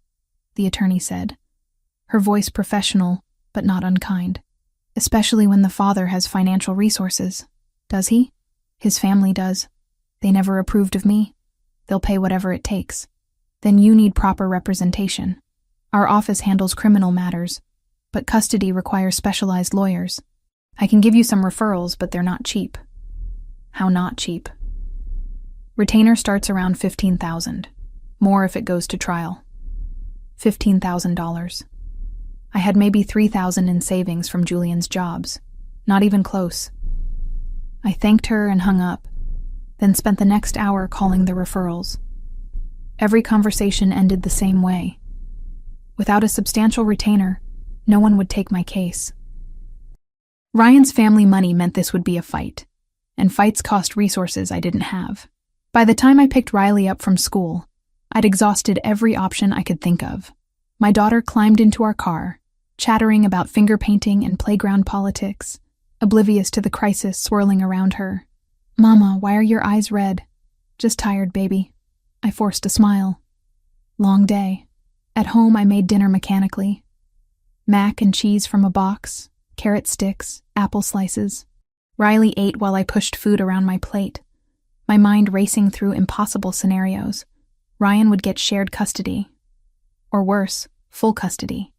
S1: the attorney said. Her voice professional, but not unkind. "Especially when the father has financial resources. Does he? His family does. They never approved of me. They'll pay whatever it takes." Then you need proper representation. Our office handles criminal matters, but custody requires specialized lawyers. I can give you some referrals, but they're not cheap. How not cheap? Retainer starts around $15,000. More if it goes to trial. $15,000. I had maybe $3,000 in savings from Julian's jobs. Not even close. I thanked her and hung up, then spent the next hour calling the referrals. Every conversation ended the same way. Without a substantial retainer, no one would take my case. Ryan's family money meant this would be a fight, and fights cost resources I didn't have. By the time I picked Riley up from school, I'd exhausted every option I could think of. My daughter climbed into our car, chattering about finger painting and playground politics, oblivious to the crisis swirling around her. "Mama, why are your eyes red?" "Just tired, baby." I forced a smile. Long day. At home, I made dinner mechanically. Mac and cheese from a box, carrot sticks, apple slices. Riley ate while I pushed food around my plate, my mind racing through impossible scenarios. Ryan would get shared custody. Or worse, full custody.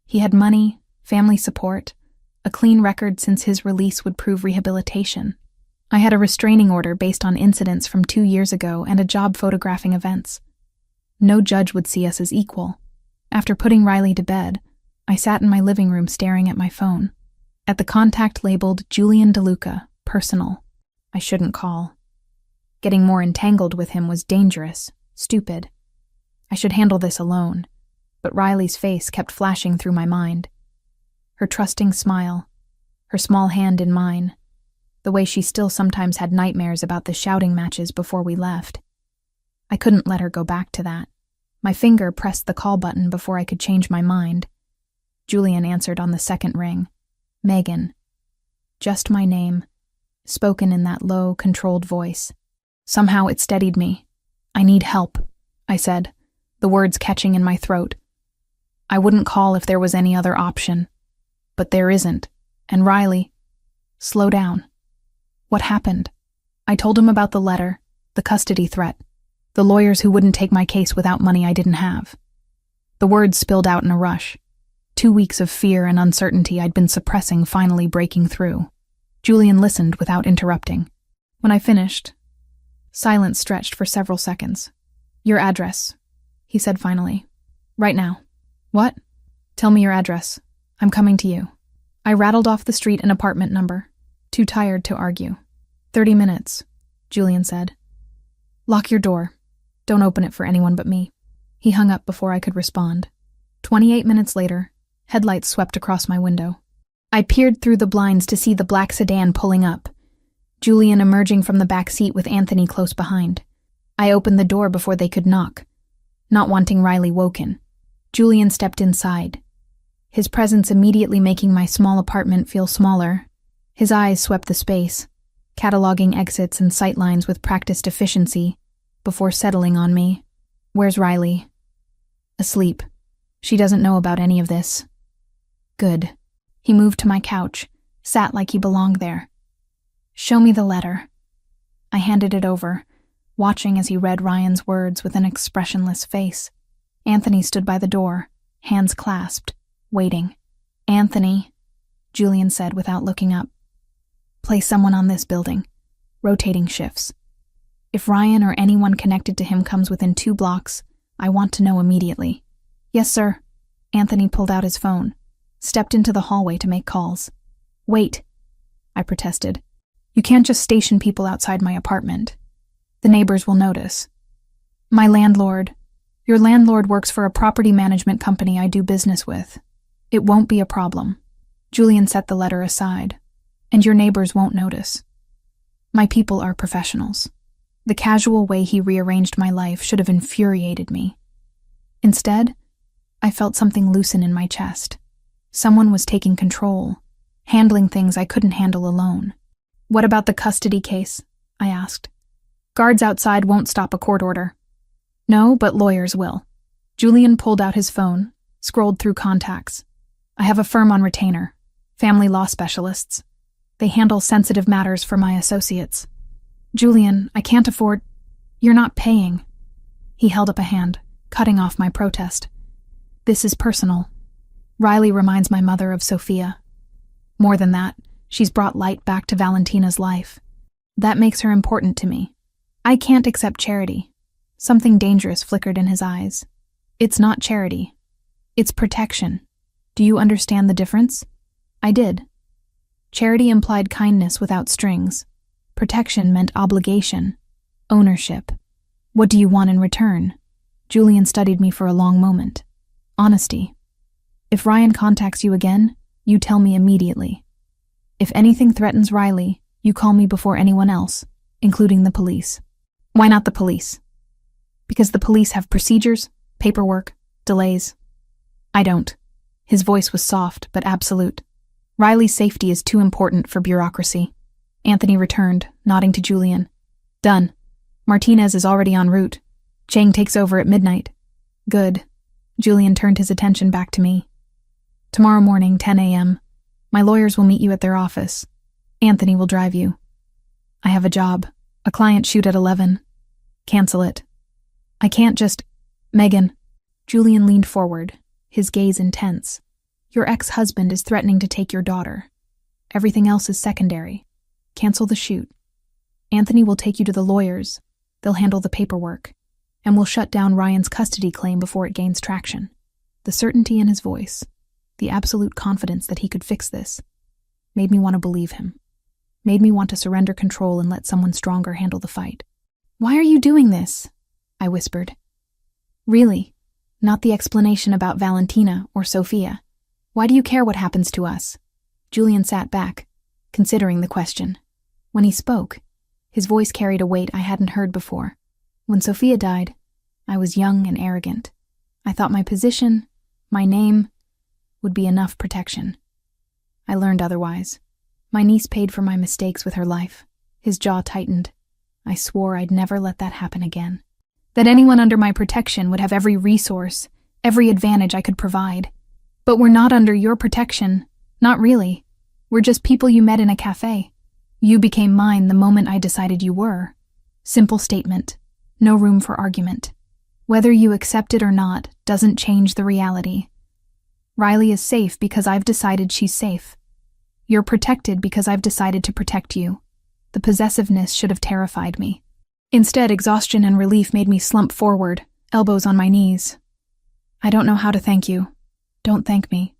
S1: He had money, family support, a clean record since his release would prove rehabilitation. I had a restraining order based on incidents from 2 years ago and a job photographing events. No judge would see us as equal. After putting Riley to bed, I sat in my living room staring at my phone. At the contact labeled Julian DeLuca, personal. I shouldn't call. Getting more entangled with him was dangerous, stupid. I should handle this alone, but Riley's face kept flashing through my mind. Her trusting smile, her small hand in mine, the way she still sometimes had nightmares about the shouting matches before we left. I couldn't let her go back to that. My finger pressed the call button before I could change my mind. Julian answered on the second ring. Megan. Just my name, spoken in that low, controlled voice. Somehow it steadied me. "I need help," I said, the words catching in my throat. I wouldn't call if there was any other option. But there isn't. And Riley, slow down. What happened? I told him about the letter, the custody threat, the lawyers who wouldn't take my case without money I didn't have. The words spilled out in a rush. 2 weeks of fear and uncertainty I'd been suppressing finally breaking through. Julian listened without interrupting. When I finished, silence stretched for several seconds. "Your address," he said finally. "Right now." "What?" "Tell me your address. I'm coming to you." I rattled off the street and apartment number, too tired to argue. 30 minutes, Julian said. "Lock your door. Don't open it for anyone but me." He hung up before I could respond. 28 minutes later, headlights swept across my window. I peered through the blinds to see the black sedan pulling up, Julian emerging from the back seat with Anthony close behind. I opened the door before they could knock, not wanting Riley woken. Julian stepped inside, his presence immediately making my small apartment feel smaller. His eyes swept the space, cataloging exits and sightlines with practiced efficiency, before settling on me. "Where's Riley?" "Asleep. She doesn't know about any of this." "Good." He moved to my couch, sat like he belonged there. "Show me the letter." I handed it over, watching as he read Ryan's words with an expressionless face. Anthony stood by the door, hands clasped, waiting. "Anthony," Julian said without looking up. "Place someone on this building. Rotating shifts. If Ryan or anyone connected to him comes within 2 blocks, I want to know immediately." "Yes, sir." Anthony pulled out his phone, stepped into the hallway to make calls. "Wait," I protested. "You can't just station people outside my apartment. The neighbors will notice." "My landlord. Your landlord works for a property management company I do business with. It won't be a problem." Julian set the letter aside. "And your neighbors won't notice. My people are professionals." The casual way he rearranged my life should have infuriated me. Instead, I felt something loosen in my chest. Someone was taking control, handling things I couldn't handle alone. "What about the custody case?" I asked. "Guards outside won't stop a court order." "No, but lawyers will." Julian pulled out his phone, scrolled through contacts. "I have a firm on retainer, family law specialists. They handle sensitive matters for my associates." "Julian, I can't afford—" "You're not paying." He held up a hand, cutting off my protest. This is personal. Riley reminds my mother of Sophia. More than that, she's brought light back to Valentina's life. That makes her important to me. I can't accept charity. Something dangerous flickered in his eyes. It's not charity. It's protection. Do you understand the difference? I did. Charity implied kindness without strings. Protection meant obligation, ownership. What do you want in return? Julian studied me for a long moment. Honesty. If Ryan contacts you again, you tell me immediately. If anything threatens Riley, you call me before anyone else, including the police. Why not the police? Because the police have procedures, paperwork, delays. I don't. His voice was soft but absolute. Riley's safety is too important for bureaucracy. Anthony returned, nodding to Julian. Done. Martinez is already en route. Chang takes over at midnight. Good. Julian turned his attention back to me. Tomorrow morning, 10 a.m. My lawyers will meet you at their office. Anthony will drive you. I have a job. A client shoot at 11. Cancel it. I can't just... Megan. Julian leaned forward, his gaze intense. Your ex-husband is threatening to take your daughter. Everything else is secondary. Cancel the shoot. Anthony will take you to the lawyers. They'll handle the paperwork. And we'll shut down Ryan's custody claim before it gains traction. The certainty in his voice, the absolute confidence that he could fix this, made me want to believe him. Made me want to surrender control and let someone stronger handle the fight. Why are you doing this? I whispered. Really? Not the explanation about Valentina or Sophia. Why do you care what happens to us? Julian sat back, considering the question. When he spoke, his voice carried a weight I hadn't heard before. When Sophia died, I was young and arrogant. I thought my position, my name, would be enough protection. I learned otherwise. My niece paid for my mistakes with her life. His jaw tightened. I swore I'd never let that happen again. That anyone under my protection would have every resource, every advantage I could provide. But we're not under your protection. Not really. We're just people you met in a cafe. You became mine the moment I decided you were. Simple statement. No room for argument. Whether you accept it or not doesn't change the reality. Riley is safe because I've decided she's safe. You're protected because I've decided to protect you. The possessiveness should have terrified me. Instead, exhaustion and relief made me slump forward, elbows on my knees. I don't know how to thank you. Don't thank me.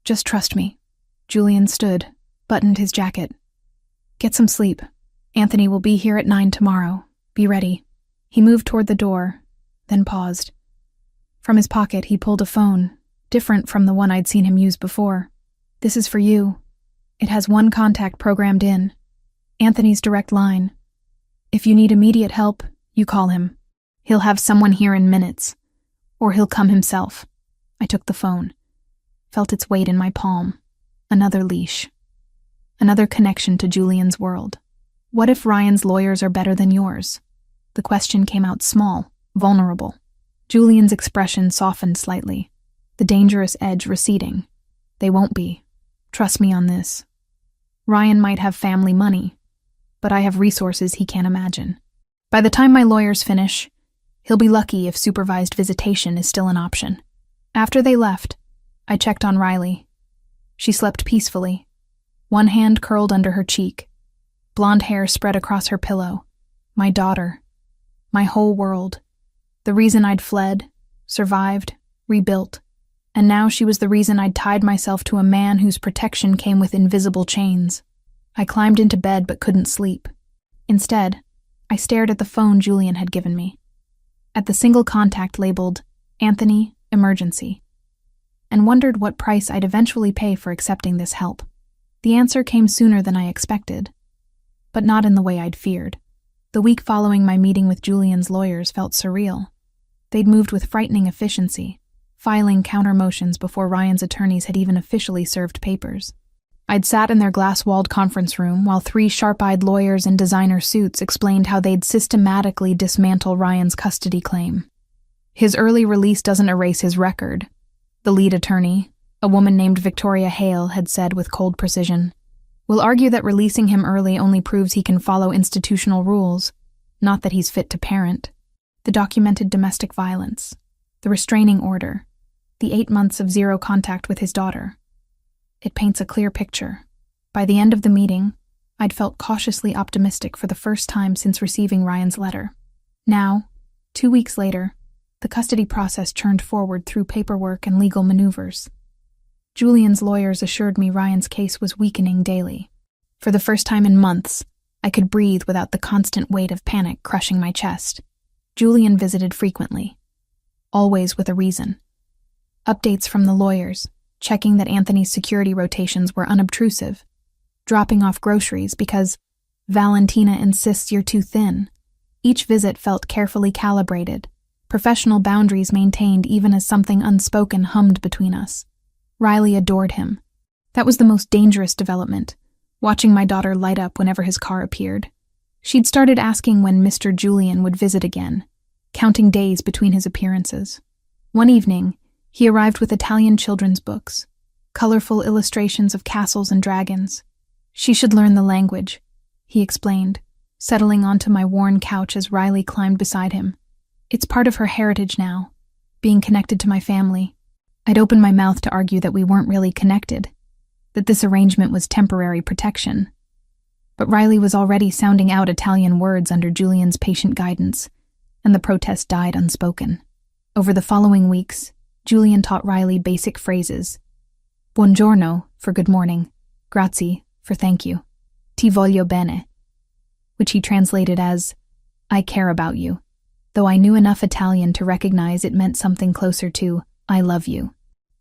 S1: Just trust me. Julian stood, buttoned his jacket. Get some sleep. Anthony will be here at 9 tomorrow. Be ready. He moved toward the door, then paused. From his pocket, he pulled a phone, different from the one I'd seen him use before. This is for you. It has one contact programmed in. Anthony's direct line. If you need immediate help, you call him. He'll have someone here in minutes. Or he'll come himself. I took the phone. Felt its weight in my palm. Another leash. Another connection to Julian's world. What if Ryan's lawyers are better than yours? The question came out small, vulnerable. Julian's expression softened slightly, the dangerous edge receding. They won't be. Trust me on this. Ryan might have family money, but I have resources he can't imagine. By the time my lawyers finish, he'll be lucky if supervised visitation is still an option. After they left, I checked on Riley. She slept peacefully, one hand curled under her cheek, blonde hair spread across her pillow. My daughter. My whole world. The reason I'd fled, survived, rebuilt. And now she was the reason I'd tied myself to a man whose protection came with invisible chains. I climbed into bed but couldn't sleep. Instead, I stared at the phone Julian had given me. At the single contact labeled, Anthony, Emergency. And wondered what price I'd eventually pay for accepting this help. The answer came sooner than I expected. But not in the way I'd feared. The week following my meeting with Julian's lawyers felt surreal. They'd moved with frightening efficiency, filing counter motions before Ryan's attorneys had even officially served papers. I'd sat in their glass-walled conference room while 3 sharp-eyed lawyers in designer suits explained how they'd systematically dismantle Ryan's custody claim. His early release doesn't erase his record. The lead attorney, a woman named Victoria Hale, had said with cold precision. We'll argue that releasing him early only proves he can follow institutional rules, not that he's fit to parent. the documented domestic violence, the restraining order, the 8 months of zero contact with his daughter. It paints a clear picture. By the end of the meeting, I'd felt cautiously optimistic for the first time since receiving Ryan's letter. Now, 2 weeks later, the custody process churned forward through paperwork and legal maneuvers. Julian's lawyers assured me Ryan's case was weakening daily. For the first time in months, I could breathe without the constant weight of panic crushing my chest. Julian visited frequently, always with a reason. Updates from the lawyers, checking that Anthony's security rotations were unobtrusive, dropping off groceries because Valentina insists you're too thin. Each visit felt carefully calibrated, professional boundaries maintained even as something unspoken hummed between us. Riley adored him. That was the most dangerous development, watching my daughter light up whenever his car appeared. She'd started asking when Mr. Julian would visit again, counting days between his appearances. One evening, he arrived with Italian children's books, colorful illustrations of castles and dragons. She should learn the language, he explained, settling onto my worn couch as Riley climbed beside him. It's part of her heritage now, being connected to my family. I'd opened my mouth to argue that we weren't really connected, that this arrangement was temporary protection. But Riley was already sounding out Italian words under Julian's patient guidance, and the protest died unspoken. Over the following weeks, Julian taught Riley basic phrases. Buongiorno for good morning, grazie for thank you, ti voglio bene, which he translated as, I care about you, though I knew enough Italian to recognize it meant something closer to, I love you.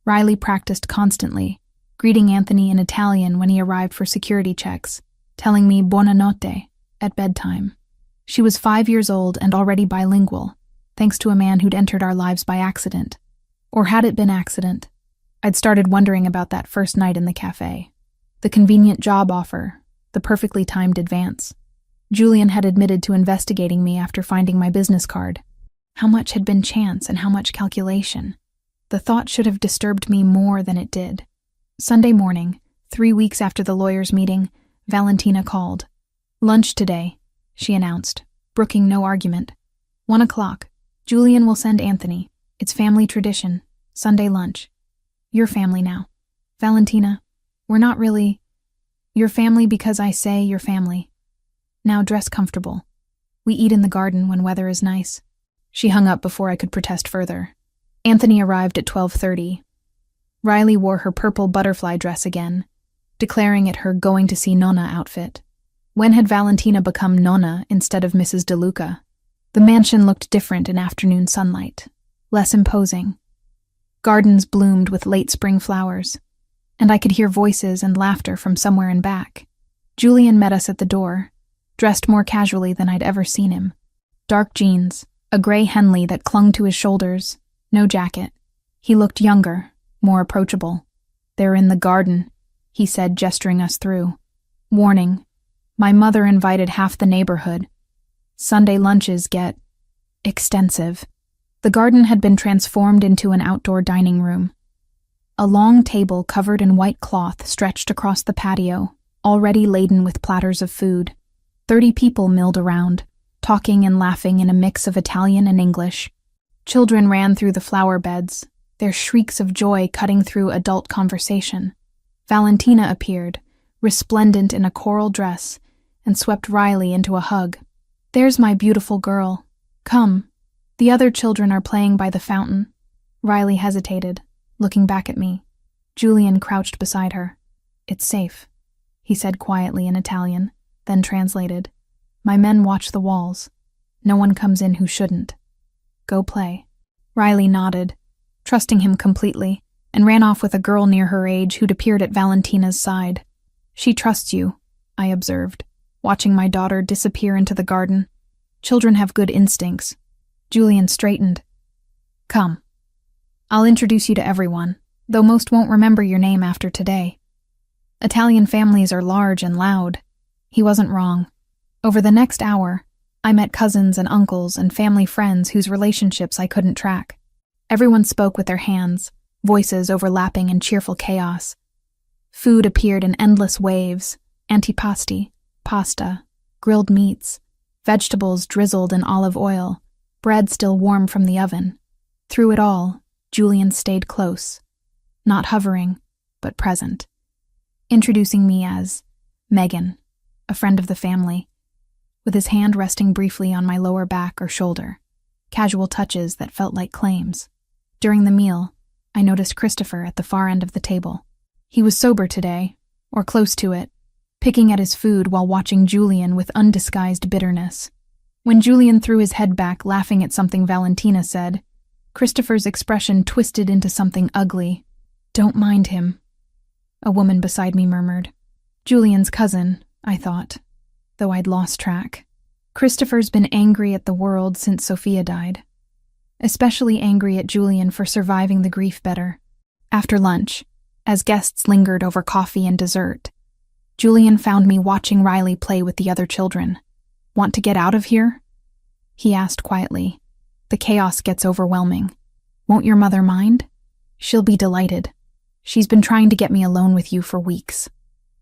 S1: Riley practiced constantly, greeting Anthony in Italian when he arrived for security checks, telling me buonanotte at bedtime. She was 5 years old and already bilingual, thanks to a man who'd entered our lives by accident. Or had it been accident? I'd started wondering about that first night in the cafe. The convenient job offer, the perfectly timed advance. Julian had admitted to investigating me after finding my business card. How much had been chance and how much calculation? The thought should have disturbed me more than it did. Sunday morning, 3 weeks after the lawyers' meeting, Valentina called. Lunch today, she announced, brooking no argument. 1 o'clock. Julian will send Anthony. It's family tradition. Sunday lunch. Your family now. Valentina, we're not really your family because I say your family. Now dress comfortable. We eat in the garden when weather is nice. She hung up before I could protest further. Anthony arrived at 12:30. Riley wore her purple butterfly dress again, declaring it her going to see Nonna outfit. When had Valentina become Nonna instead of Mrs. DeLuca? The mansion looked different in afternoon sunlight, less imposing. Gardens bloomed with late spring flowers, and I could hear voices and laughter from somewhere in back. Julian met us at the door, dressed more casually than I'd ever seen him. Dark jeans, a gray Henley that clung to his shoulders, no jacket. He looked younger, more approachable. They're in the garden, he said, gesturing us through. Warning, my mother invited half the neighborhood. Sunday lunches get extensive. The garden had been transformed into an outdoor dining room. A long table covered in white cloth stretched across the patio, already laden with platters of food. 30 people milled around, talking and laughing in a mix of Italian and English. Children ran through the flower beds, their shrieks of joy cutting through adult conversation. Valentina appeared, resplendent in a coral dress, and swept Riley into a hug. There's my beautiful girl. Come. The other children are playing by the fountain. Riley hesitated, looking back at me. Julian crouched beside her. It's safe, he said quietly in Italian, then translated. My men watch the walls. No one comes in who shouldn't. Go play. Riley nodded, trusting him completely, and ran off with a girl near her age who'd appeared at Valentina's side. She trusts you, I observed, watching my daughter disappear into the garden. Children have good instincts. Julian straightened. Come. I'll introduce you to everyone, though most won't remember your name after today. Italian families are large and loud. He wasn't wrong. Over the next hour, I met cousins and uncles and family friends whose relationships I couldn't track. Everyone spoke with their hands, voices overlapping in cheerful chaos. Food appeared in endless waves, antipasti, pasta, grilled meats, vegetables drizzled in olive oil, bread still warm from the oven. Through it all, Julian stayed close, not hovering, but present, introducing me as Megan, a friend of the family, with his hand resting briefly on my lower back or shoulder, casual touches that felt like claims. During the meal, I noticed Christopher at the far end of the table. He was sober today, or close to it, picking at his food while watching Julian with undisguised bitterness. When Julian threw his head back, laughing at something Valentina said, Christopher's expression twisted into something ugly. "Don't mind him," a woman beside me murmured. Julian's cousin, I thought, though I'd lost track. Christopher's been angry at the world since Sophia died, especially angry at Julian for surviving the grief better. After lunch, as guests lingered over coffee and dessert, Julian found me watching Riley play with the other children. "Want to get out of here?" he asked quietly. "The chaos gets overwhelming. Won't your mother mind? She'll be delighted. She's been trying to get me alone with you for weeks."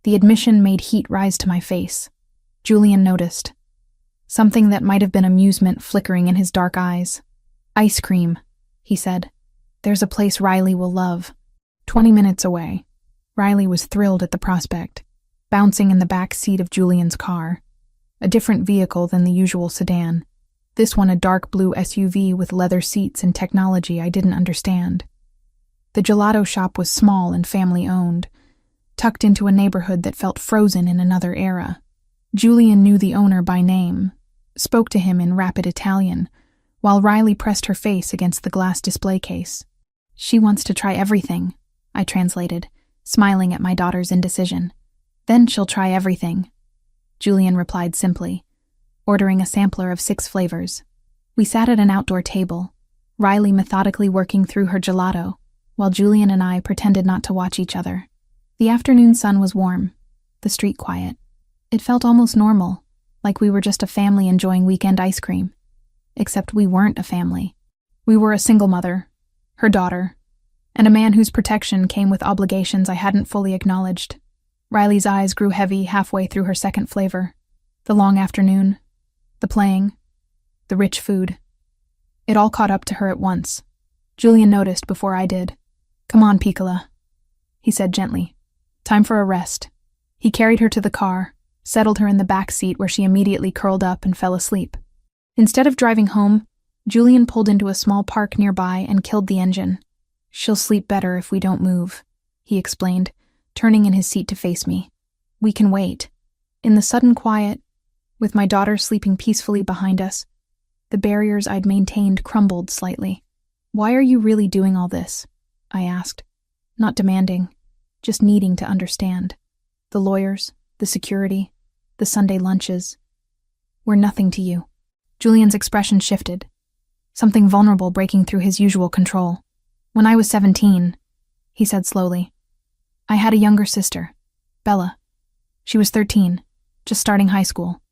S1: The admission made heat rise to my face. Julian noticed something that might have been amusement flickering in his dark eyes. "Ice cream," he said. "There's a place Riley will love." 20 minutes away, Riley was thrilled at the prospect, bouncing in the back seat of Julian's car, a different vehicle than the usual sedan. This one a dark blue SUV with leather seats and technology I didn't understand. The gelato shop was small and family-owned, tucked into a neighborhood that felt frozen in another era. Julian knew the owner by name, spoke to him in rapid Italian, while Riley pressed her face against the glass display case. "She wants to try everything," I translated, smiling at my daughter's indecision. "Then she'll try everything," Julian replied simply, ordering a sampler of 6 flavors. We sat at an outdoor table, Riley methodically working through her gelato, while Julian and I pretended not to watch each other. The afternoon sun was warm, the street quiet. It felt almost normal, like we were just a family enjoying weekend ice cream. Except we weren't a family. We were a single mother, her daughter, and a man whose protection came with obligations I hadn't fully acknowledged. Riley's eyes grew heavy halfway through her second flavor. The long afternoon, the playing, the rich food. It all caught up to her at once. Julian noticed before I did. "Come on, Piccola," he said gently. "Time for a rest." He carried her to the car, settled her in the back seat where she immediately curled up and fell asleep. Instead of driving home, Julian pulled into a small park nearby and killed the engine. "She'll sleep better if we don't move," he explained, turning in his seat to face me. "We can wait." In the sudden quiet, with my daughter sleeping peacefully behind us, the barriers I'd maintained crumbled slightly. "Why are you really doing all this?" I asked, not demanding, just needing to understand. The lawyers, the security, the Sunday lunches were nothing to you. Julian's expression shifted, something vulnerable breaking through his usual control. "When I was 17, he said slowly, I had a younger sister, Bella. She was 13, just starting high school.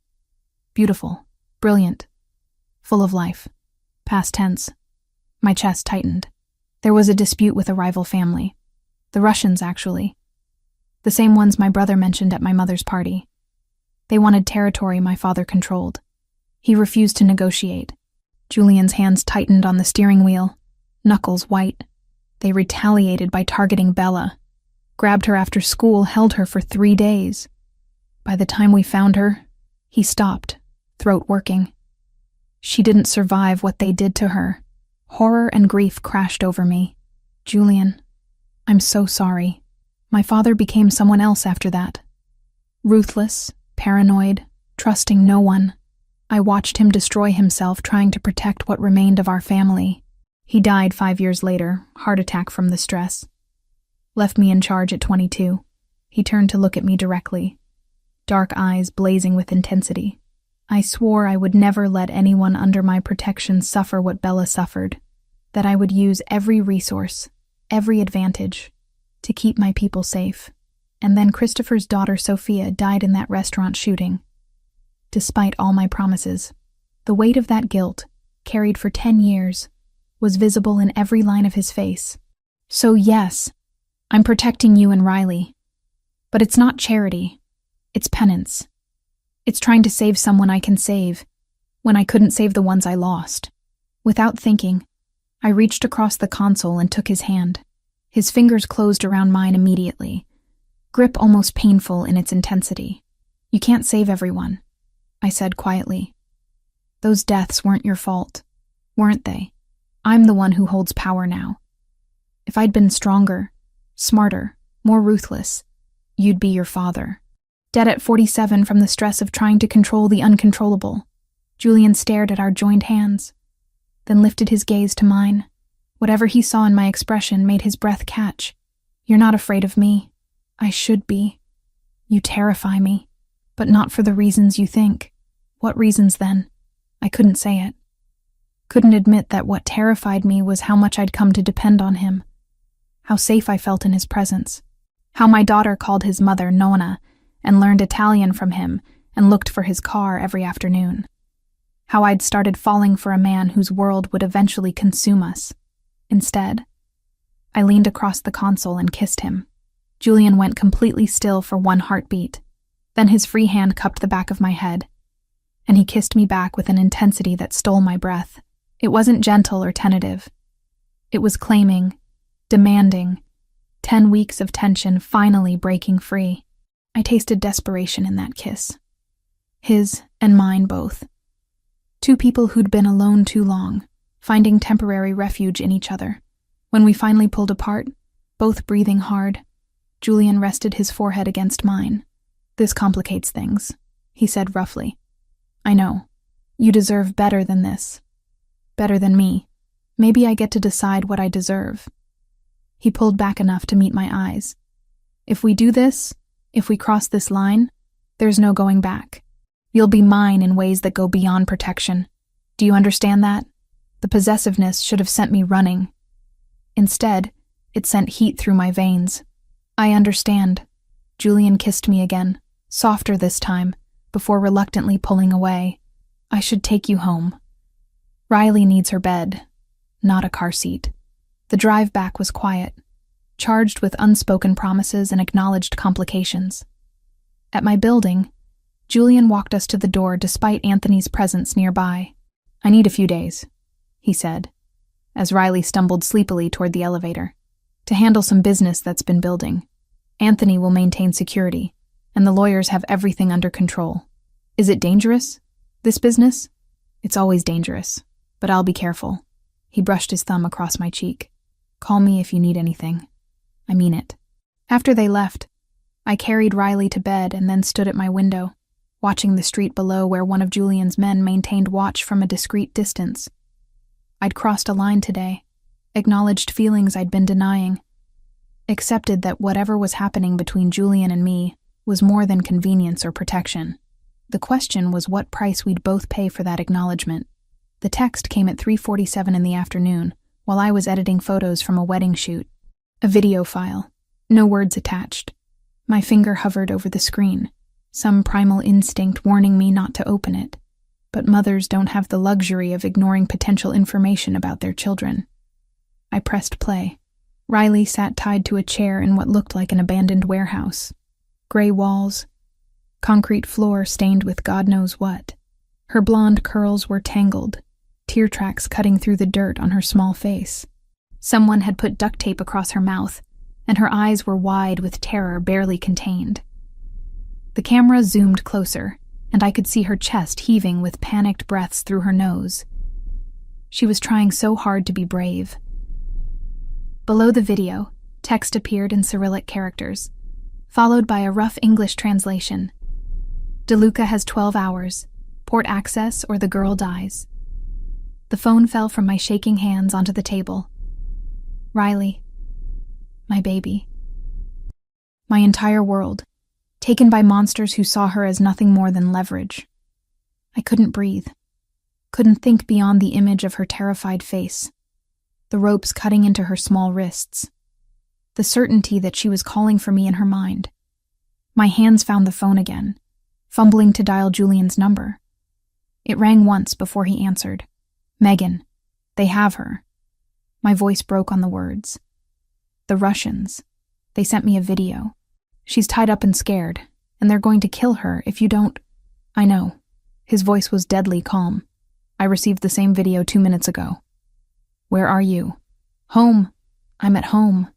S1: Beautiful, brilliant, full of life. Past tense. My chest tightened. There was a dispute with a rival family. The Russians, actually. The same ones my brother mentioned at my mother's party. They wanted territory my father controlled. He refused to negotiate. Julian's hands tightened on the steering wheel, knuckles white. They retaliated by targeting Bella. Grabbed her after school, held her for 3 days. By the time we found her, he stopped, throat working. She didn't survive what they did to her. Horror and grief crashed over me. "Julian, I'm so sorry. My father became someone else after that. Ruthless, paranoid, trusting no one. I watched him destroy himself trying to protect what remained of our family. He died 5 years later, heart attack from the stress. Left me in charge at 22. He turned to look at me directly, dark eyes blazing with intensity. I swore I would never let anyone under my protection suffer what Bella suffered, that I would use every resource, every advantage, to keep my people safe. And then Christopher's daughter Sophia died in that restaurant shooting. Despite all my promises, the weight of that guilt, carried for 10 years, was visible in every line of his face. So yes, I'm protecting you and Riley. But it's not charity. It's penance. It's trying to save someone I can save, when I couldn't save the ones I lost. Without thinking, I reached across the console and took his hand. His fingers closed around mine immediately, grip almost painful in its intensity. "You can't save everyone," I said quietly. "Those deaths weren't your fault, weren't they? I'm the one who holds power now. If I'd been stronger, smarter, more ruthless, you'd be your father. Dead at 47 from the stress of trying to control the uncontrollable." Julian stared at our joined hands, then lifted his gaze to mine. Whatever he saw in my expression made his breath catch. "You're not afraid of me. I should be. You terrify me, but not for the reasons you think." "What reasons, then?" I couldn't say it. Couldn't admit that what terrified me was how much I'd come to depend on him, how safe I felt in his presence, how my daughter called his mother Nonna and learned Italian from him and looked for his car every afternoon, how I'd started falling for a man whose world would eventually consume us. Instead, I leaned across the console and kissed him. Julian went completely still for one heartbeat. Then his free hand cupped the back of my head, and he kissed me back with an intensity that stole my breath. It wasn't gentle or tentative. It was claiming, demanding, 10 weeks of tension finally breaking free. I tasted desperation in that kiss. His and mine both. Two people who'd been alone too long, finding temporary refuge in each other. When we finally pulled apart, both breathing hard, Julian rested his forehead against mine. "This complicates things," he said roughly. "I know. You deserve better than this. Better than me. Maybe I get to decide what I deserve." He pulled back enough to meet my eyes. "If we do this, if we cross this line, there's no going back. You'll be mine in ways that go beyond protection. Do you understand that? The possessiveness should have sent me running. Instead, it sent heat through my veins." "I understand." Julian kissed me again, softer this time, before reluctantly pulling away. "I should take you home. Riley needs her bed, not a car seat." The drive back was quiet, charged with unspoken promises and acknowledged complications. At my building, Julian walked us to the door despite Anthony's presence nearby. "I need a few days," he said, as Riley stumbled sleepily toward the elevator, "to handle some business that's been building. Anthony will maintain security, and the lawyers have everything under control. Is it dangerous, this business?" "It's always dangerous, but I'll be careful." He brushed his thumb across my cheek. "Call me if you need anything. I mean it." After they left, I carried Riley to bed and then stood at my window, watching the street below where one of Julian's men maintained watch from a discreet distance. I'd crossed a line today, acknowledged feelings I'd been denying, accepted that whatever was happening between Julian and me was more than convenience or protection. The question was what price we'd both pay for that acknowledgement. The text came at 3:47 in the afternoon, while I was editing photos from a wedding shoot. A video file, no words attached. My finger hovered over the screen, some primal instinct warning me not to open it. But mothers don't have the luxury of ignoring potential information about their children. I pressed play. Riley sat tied to a chair in what looked like an abandoned warehouse. Gray walls, concrete floor stained with God knows what. Her blonde curls were tangled, tear tracks cutting through the dirt on her small face. Someone had put duct tape across her mouth, and her eyes were wide with terror barely contained. The camera zoomed closer, and I could see her chest heaving with panicked breaths through her nose. She was trying so hard to be brave. Below the video, text appeared in Cyrillic characters, followed by a rough English translation. "DeLuca has 12 hours. Port access or the girl dies." The phone fell from my shaking hands onto the table. Riley. My baby. My entire world, taken by monsters who saw her as nothing more than leverage. I couldn't breathe, couldn't think beyond the image of her terrified face, the ropes cutting into her small wrists, the certainty that she was calling for me in her mind. My hands found the phone again, fumbling to dial Julian's number. It rang once before he answered. "Megan, they have her." My voice broke on the words. "The Russians. They sent me a video. She's tied up and scared, and they're going to kill her if you don't—" "I know." His voice was deadly calm. I received the same video 2 minutes ago. Where are you? Home. I'm at home.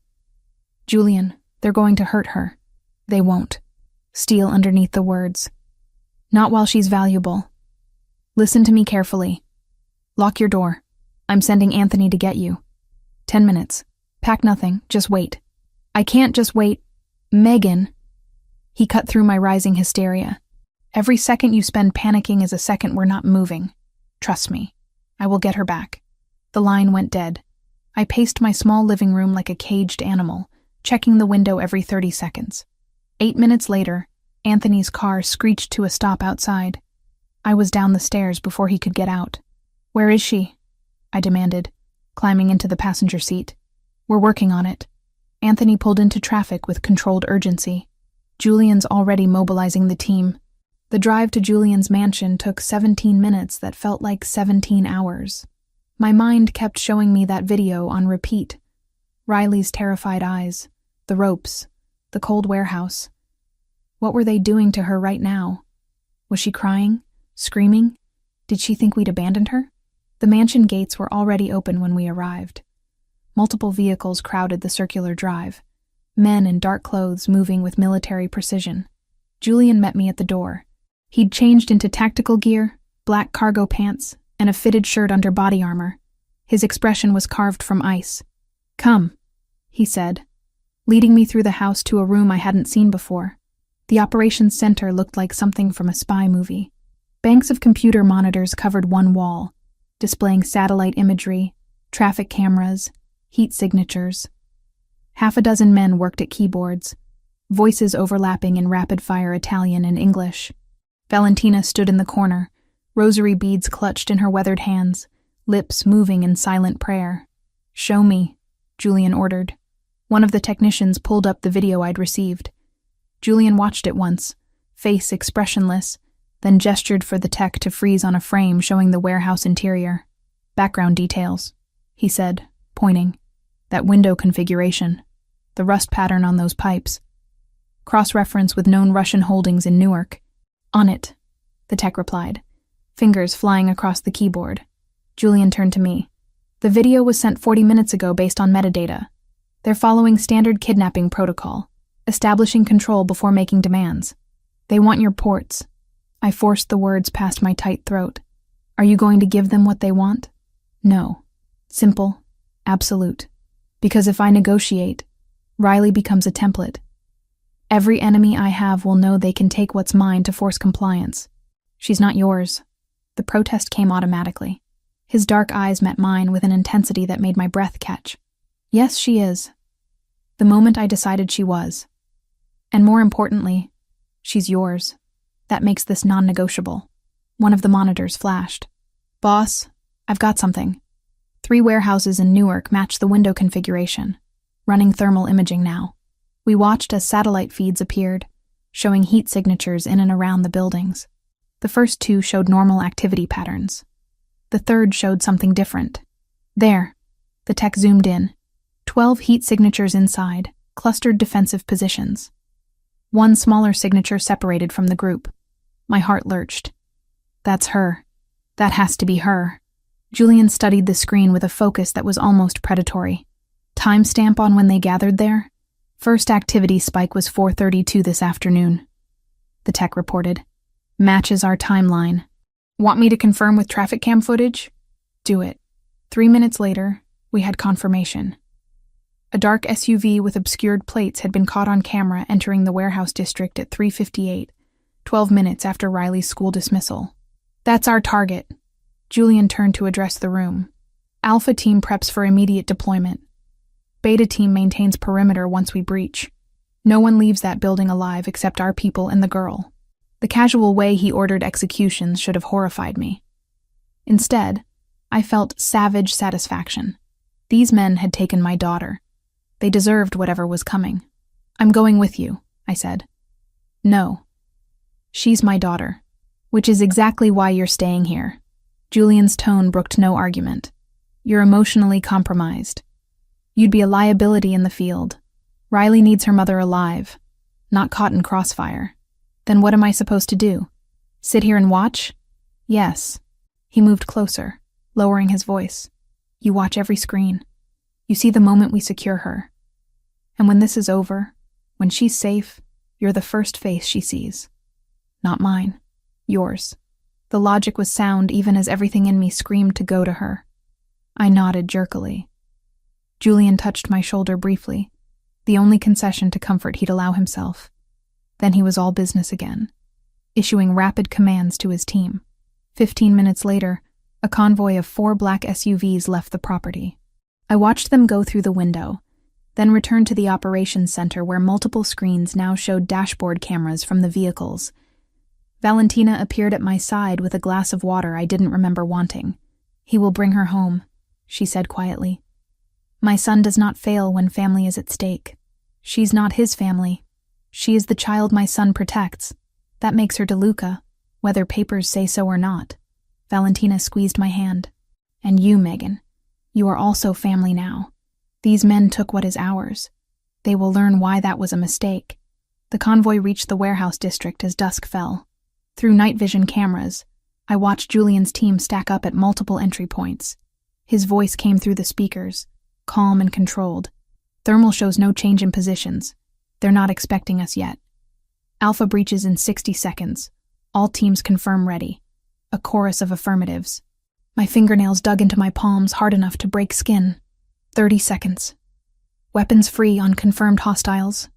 S1: Julian, they're going to hurt her. They won't. Steel underneath the words. Not while she's valuable. Listen to me carefully. Lock your door. I'm sending Anthony to get you. 10 minutes. Pack nothing, just wait. I can't just wait. Megan. He cut through my rising hysteria. Every second you spend panicking is a second we're not moving. Trust me. I will get her back. The line went dead. I paced my small living room like a caged animal, checking the window every 30 seconds. 8 minutes later, Anthony's car screeched to a stop outside. I was down the stairs before he could get out. Where is she? I demanded, climbing into the passenger seat. We're working on it. Anthony pulled into traffic with controlled urgency. Julian's already mobilizing the team. The drive to Julian's mansion took 17 minutes that felt like 17 hours. My mind kept showing me that video on repeat. Riley's terrified eyes, the ropes, the cold warehouse. What were they doing to her right now? Was she crying? Screaming? Did she think we'd abandoned her? The mansion gates were already open when we arrived. Multiple vehicles crowded the circular drive, men in dark clothes moving with military precision. Julian met me at the door. He'd changed into tactical gear, black cargo pants, and a fitted shirt under body armor. His expression was carved from ice. Come, he said, leading me through the house to a room I hadn't seen before. The operations center looked like something from a spy movie. Banks of computer monitors covered one wall, displaying satellite imagery, traffic cameras, heat signatures. Half a dozen men worked at keyboards, voices overlapping in rapid-fire Italian and English. Valentina stood in the corner, rosary beads clutched in her weathered hands, lips moving in silent prayer. Show me, Julian ordered. One of the technicians pulled up the video I'd received. Julian watched it once, face expressionless, then gestured for the tech to freeze on a frame showing the warehouse interior. Background details, he said, pointing. That window configuration. The rust pattern on those pipes. Cross-reference with known Russian holdings in Newark. On it, the tech replied, fingers flying across the keyboard. Julian turned to me. The video was sent 40 minutes ago based on metadata. They're following standard kidnapping protocol, establishing control before making demands. They want your ports. I forced the words past my tight throat. Are you going to give them what they want? No. Simple. Absolute. Because if I negotiate, Riley becomes a template. Every enemy I have will know they can take what's mine to force compliance. She's not yours. The protest came automatically. His dark eyes met mine with an intensity that made my breath catch. Yes, she is. The moment I decided she was. And more importantly, she's yours. That makes this non-negotiable. One of the monitors flashed. Boss, I've got something. 3 warehouses in Newark match the window configuration. Running thermal imaging now. We watched as satellite feeds appeared, showing heat signatures in and around the buildings. The first 2 showed normal activity patterns. The third showed something different. There, the tech zoomed in. 12 heat signatures inside, clustered defensive positions. One smaller signature separated from the group. My heart lurched. That's her. That has to be her. Julian studied the screen with a focus that was almost predatory. Timestamp on when they gathered there? First activity spike was 4:32 this afternoon. The tech reported. Matches our timeline. Want me to confirm with traffic cam footage? Do it. 3 minutes later, we had confirmation. A dark SUV with obscured plates had been caught on camera entering the warehouse district at 3:58, 12 minutes after Riley's school dismissal. That's our target. Julian turned to address the room. Alpha team preps for immediate deployment. Beta team maintains perimeter once we breach. No one leaves that building alive except our people and the girl. The casual way he ordered executions should have horrified me. Instead, I felt savage satisfaction. These men had taken my daughter. They deserved whatever was coming. I'm going with you, I said. No. She's my daughter, which is exactly why you're staying here. Julian's tone brooked no argument. You're emotionally compromised. You'd be a liability in the field. Riley needs her mother alive, not caught in crossfire. Then what am I supposed to do? Sit here and watch? Yes. He moved closer, lowering his voice. You watch every screen. You see the moment we secure her. And when this is over, when she's safe, you're the first face she sees. Not mine. Yours. The logic was sound even as everything in me screamed to go to her. I nodded jerkily. Julian touched my shoulder briefly, the only concession to comfort he'd allow himself. Then he was all business again, issuing rapid commands to his team. 15 minutes later, a convoy of 4 black SUVs left the property. I watched them go through the window, then returned to the operations center where multiple screens now showed dashboard cameras from the vehicles. Valentina appeared at my side with a glass of water I didn't remember wanting. He will bring her home, she said quietly. My son does not fail when family is at stake. She's not his family. She is the child my son protects. That makes her Duca, whether papers say so or not. Valentina squeezed my hand. And you, Megan, you are also family now. These men took what is ours. They will learn why that was a mistake. The convoy reached the warehouse district as dusk fell. Through night vision cameras, I watched Julian's team stack up at multiple entry points. His voice came through the speakers, calm and controlled. Thermal shows no change in positions. They're not expecting us yet. Alpha breaches in 60 seconds. All teams confirm ready. A chorus of affirmatives. My fingernails dug into my palms hard enough to break skin. 30 seconds. Weapons free on confirmed hostiles.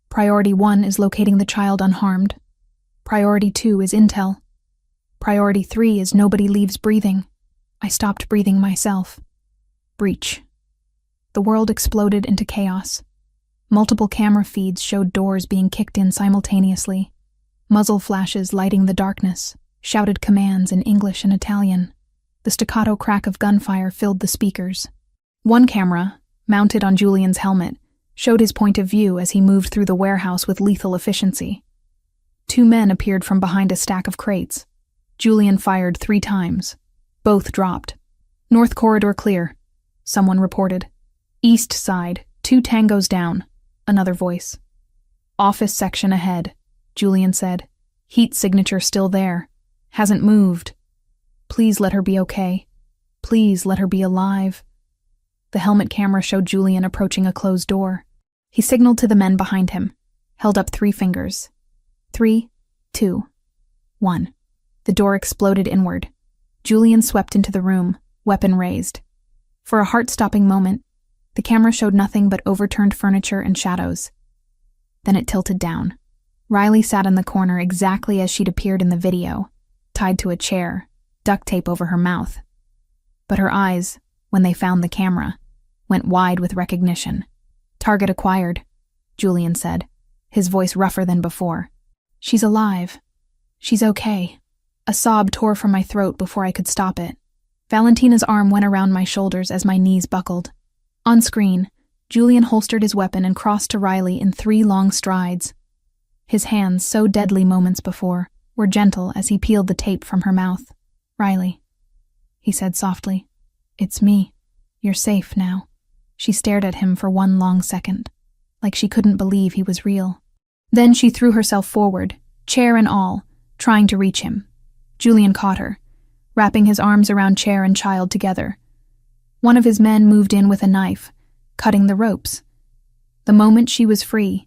S1: Priority 1 is locating the child unharmed. Priority 2 is intel. Priority 3 is nobody leaves breathing. I stopped breathing myself. Breach. The world exploded into chaos. Multiple camera feeds showed doors being kicked in simultaneously. Muzzle flashes lighting the darkness, shouted commands in English and Italian. The staccato crack of gunfire filled the speakers. One camera, mounted on Julian's helmet, showed his point of view as he moved through the warehouse with lethal efficiency. 2 men appeared from behind a stack of crates. Julian fired 3 times. Both dropped. North corridor clear, someone reported. East side, 2 tangos down, another voice. Office section ahead, Julian said. Heat signature still there. Hasn't moved. Please let her be okay. Please let her be alive. The helmet camera showed Julian approaching a closed door. He signaled to the men behind him, held up 3 fingers. 3, 2, 1. The door exploded inward. Julian swept into the room, weapon raised. For a heart-stopping moment, the camera showed nothing but overturned furniture and shadows. Then it tilted down. Riley sat in the corner exactly as she'd appeared in the video, tied to a chair, duct tape over her mouth. But her eyes, when they found the camera, went wide with recognition. Target acquired, Julian said, his voice rougher than before. She's alive. She's okay. A sob tore from my throat before I could stop it. Valentina's arm went around my shoulders as my knees buckled. On screen, Julian holstered his weapon and crossed to Riley in 3 long strides. His hands, so deadly moments before, were gentle as he peeled the tape from her mouth. Riley, he said softly. It's me. You're safe now. She stared at him for 1 long second, like she couldn't believe he was real. Then she threw herself forward, chair and all, trying to reach him. Julian caught her, wrapping his arms around chair and child together. One of his men moved in with a knife, cutting the ropes. The moment she was free,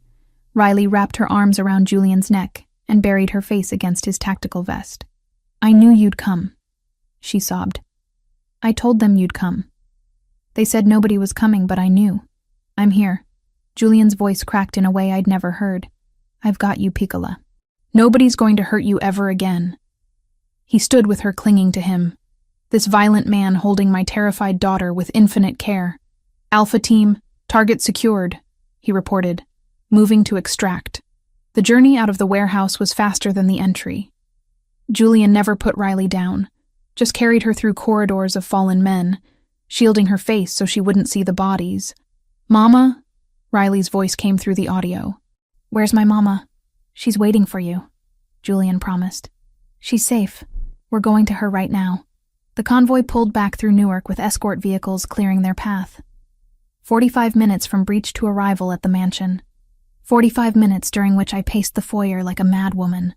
S1: Riley wrapped her arms around Julian's neck and buried her face against his tactical vest. I knew you'd come, she sobbed. I told them you'd come. They said nobody was coming, but I knew. I'm here. Julian's voice cracked in a way I'd never heard. I've got you, Piccola. Nobody's going to hurt you ever again. He stood with her clinging to him. This violent man holding my terrified daughter with infinite care. Alpha team, target secured, he reported, moving to extract. The journey out of the warehouse was faster than the entry. Julian never put Riley down, just carried her through corridors of fallen men, shielding her face so she wouldn't see the bodies. Mama? Riley's voice came through the audio. Where's my mama? She's waiting for you, Julian promised. She's safe. We're going to her right now. The convoy pulled back through Newark with escort vehicles clearing their path. 45 minutes from breach to arrival at the mansion. 45 minutes during which I paced the foyer like a mad woman,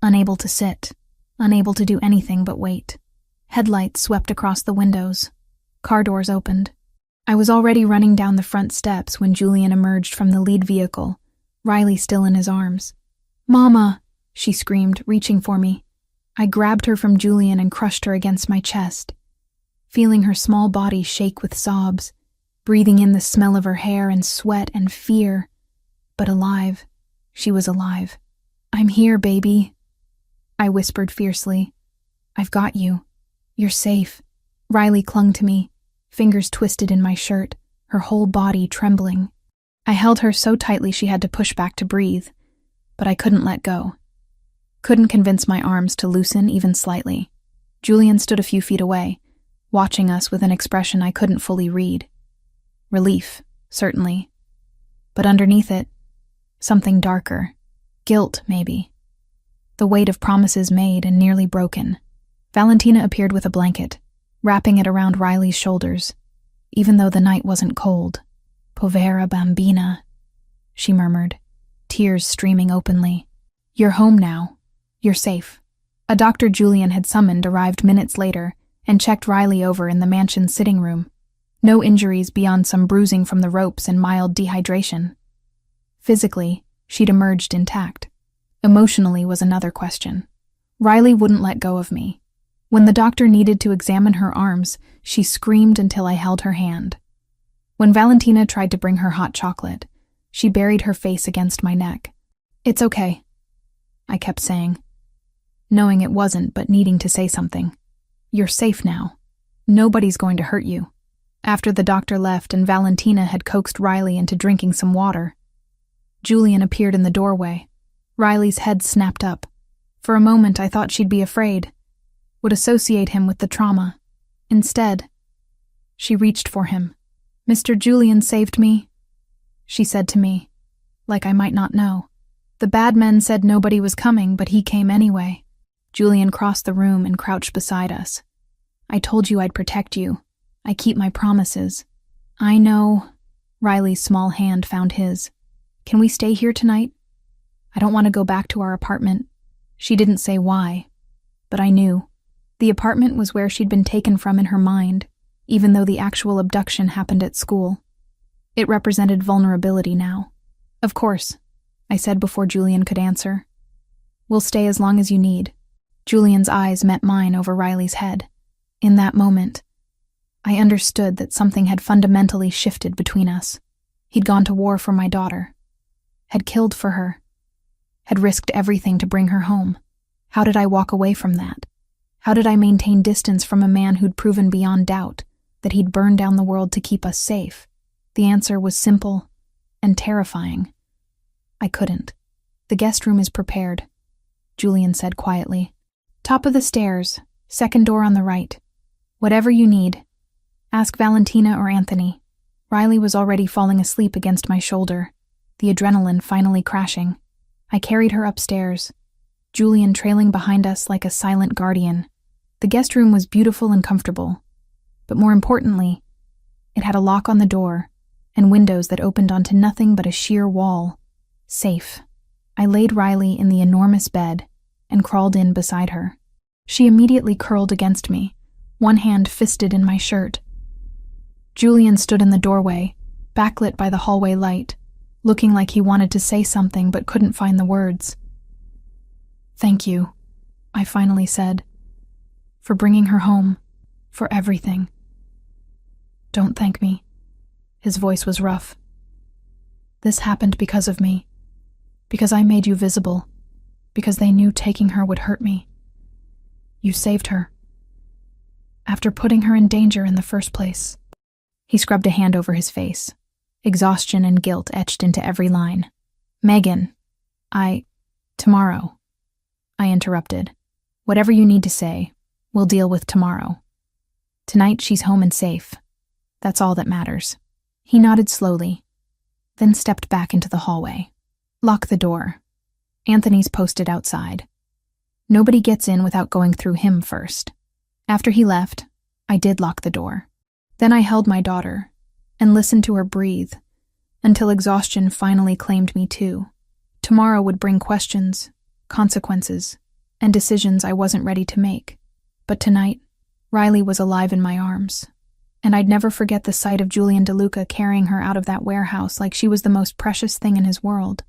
S1: unable to sit, unable to do anything but wait. Headlights swept across the windows. Car doors opened. I was already running down the front steps when Julian emerged from the lead vehicle, Riley still in his arms. "Mama!" she screamed, reaching for me. I grabbed her from Julian and crushed her against my chest, feeling her small body shake with sobs, breathing in the smell of her hair and sweat and fear. But alive. She was alive. "I'm here, baby," I whispered fiercely. "I've got you. You're safe." Riley clung to me, fingers twisted in my shirt, her whole body trembling. I held her so tightly she had to push back to breathe, but I couldn't let go. Couldn't convince my arms to loosen even slightly. Julian stood a few feet away, watching us with an expression I couldn't fully read. Relief, certainly. But underneath it, something darker. Guilt, maybe. The weight of promises made and nearly broken. Valentina appeared with a blanket, wrapping it around Riley's shoulders, even though the night wasn't cold. "Povera bambina," she murmured, tears streaming openly. "You're home now. You're safe." A doctor Julian had summoned arrived minutes later and checked Riley over in the mansion's sitting room. No injuries beyond some bruising from the ropes and mild dehydration. Physically, she'd emerged intact. Emotionally was another question. Riley wouldn't let go of me. When the doctor needed to examine her arms, she screamed until I held her hand. When Valentina tried to bring her hot chocolate, she buried her face against my neck. "It's okay," I kept saying, knowing it wasn't but needing to say something. "You're safe now. Nobody's going to hurt you." After the doctor left and Valentina had coaxed Riley into drinking some water, Julian appeared in the doorway. Riley's head snapped up. For a moment I thought she'd be afraid, would associate him with the trauma. Instead, she reached for him. "Mr. Julian saved me," she said to me, like I might not know. "The bad men said nobody was coming, but he came anyway." Julian crossed the room and crouched beside us. "I told you I'd protect you. I keep my promises." "I know." Riley's small hand found his. "Can we stay here tonight? I don't want to go back to our apartment." She didn't say why, but I knew. The apartment was where she'd been taken from in her mind, even though the actual abduction happened at school. It represented vulnerability now. "Of course," I said before Julian could answer. "We'll stay as long as you need." Julian's eyes met mine over Riley's head. In that moment, I understood that something had fundamentally shifted between us. He'd gone to war for my daughter, had killed for her, had risked everything to bring her home. How did I walk away from that? How did I maintain distance from a man who'd proven beyond doubt that he'd burn down the world to keep us safe? The answer was simple and terrifying. I couldn't. "The guest room is prepared," Julian said quietly. "Top of the stairs, second door on the right. Whatever you need. Ask Valentina or Anthony." Riley was already falling asleep against my shoulder, the adrenaline finally crashing. I carried her upstairs, Julian trailing behind us like a silent guardian. The guest room was beautiful and comfortable, but more importantly, it had a lock on the door and windows that opened onto nothing but a sheer wall. Safe. I laid Riley in the enormous bed and crawled in beside her. She immediately curled against me, one hand fisted in my shirt. Julian stood in the doorway, backlit by the hallway light, looking like he wanted to say something but couldn't find the words. "Thank you," I finally said, "for bringing her home, for everything." "Don't thank me." His voice was rough. "This happened because of me, because I made you visible, because they knew taking her would hurt me. You saved her. After putting her in danger in the first place." He scrubbed a hand over his face, exhaustion and guilt etched into every line. "Megan, tomorrow," I interrupted. "Whatever you need to say, we'll deal with tomorrow. Tonight she's home and safe. That's all that matters." He nodded slowly, then stepped back into the hallway. "Lock the door. Anthony's posted outside. Nobody gets in without going through him first." After he left, I did lock the door. Then I held my daughter and listened to her breathe until exhaustion finally claimed me too. Tomorrow would bring questions, consequences, and decisions I wasn't ready to make. But tonight, Riley was alive in my arms, and I'd never forget the sight of Julian DeLuca carrying her out of that warehouse like she was the most precious thing in his world,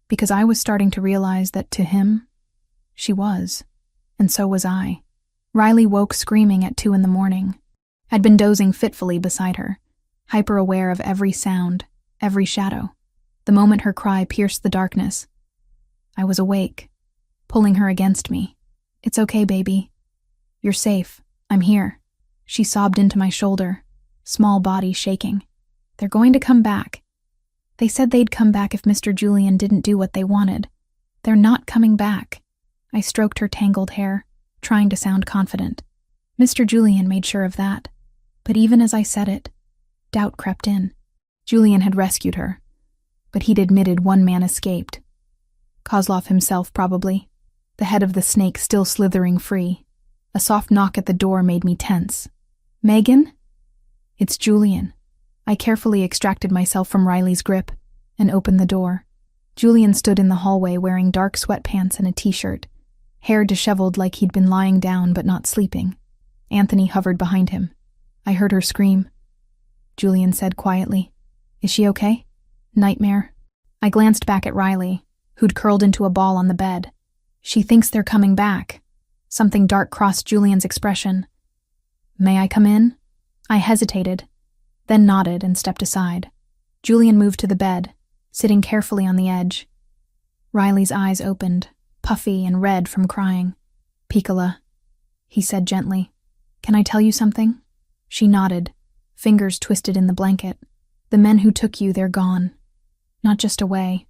S1: because I was starting to realize that to him, she was, and so was I. Riley woke screaming at 2 a.m. I'd been dozing fitfully beside her, hyper-aware of every sound, every shadow. The moment her cry pierced the darkness, I was awake, pulling her against me. "It's okay, baby. You're safe. I'm here." She sobbed into my shoulder, small body shaking. "They're going to come back. They said they'd come back if Mr. Julian didn't do what they wanted. They're not coming back." I stroked her tangled hair, trying to sound confident. Mr. Julian made sure of that. But even as I said it, doubt crept in. Julian had rescued her, but he'd admitted one man escaped. Kozlov himself, probably. The head of the snake still slithering free. A soft knock at the door made me tense. "Megan?" "It's Julian." I carefully extracted myself from Riley's grip and opened the door. Julian stood in the hallway wearing dark sweatpants and a t-shirt, hair disheveled like he'd been lying down but not sleeping. Anthony hovered behind him. I heard her scream. Julian said quietly, "Is she okay?" "Nightmare." I glanced back at Riley, who'd curled into a ball on the bed. "She thinks they're coming back." Something dark crossed Julian's expression. "May I come in?" I hesitated, then nodded and stepped aside. Julian moved to the bed, sitting carefully on the edge. Riley's eyes opened, puffy and red from crying. "Piccola," he said gently. "Can I tell you something?" She nodded, fingers twisted in the blanket. "The men who took you, they're gone. Not just away.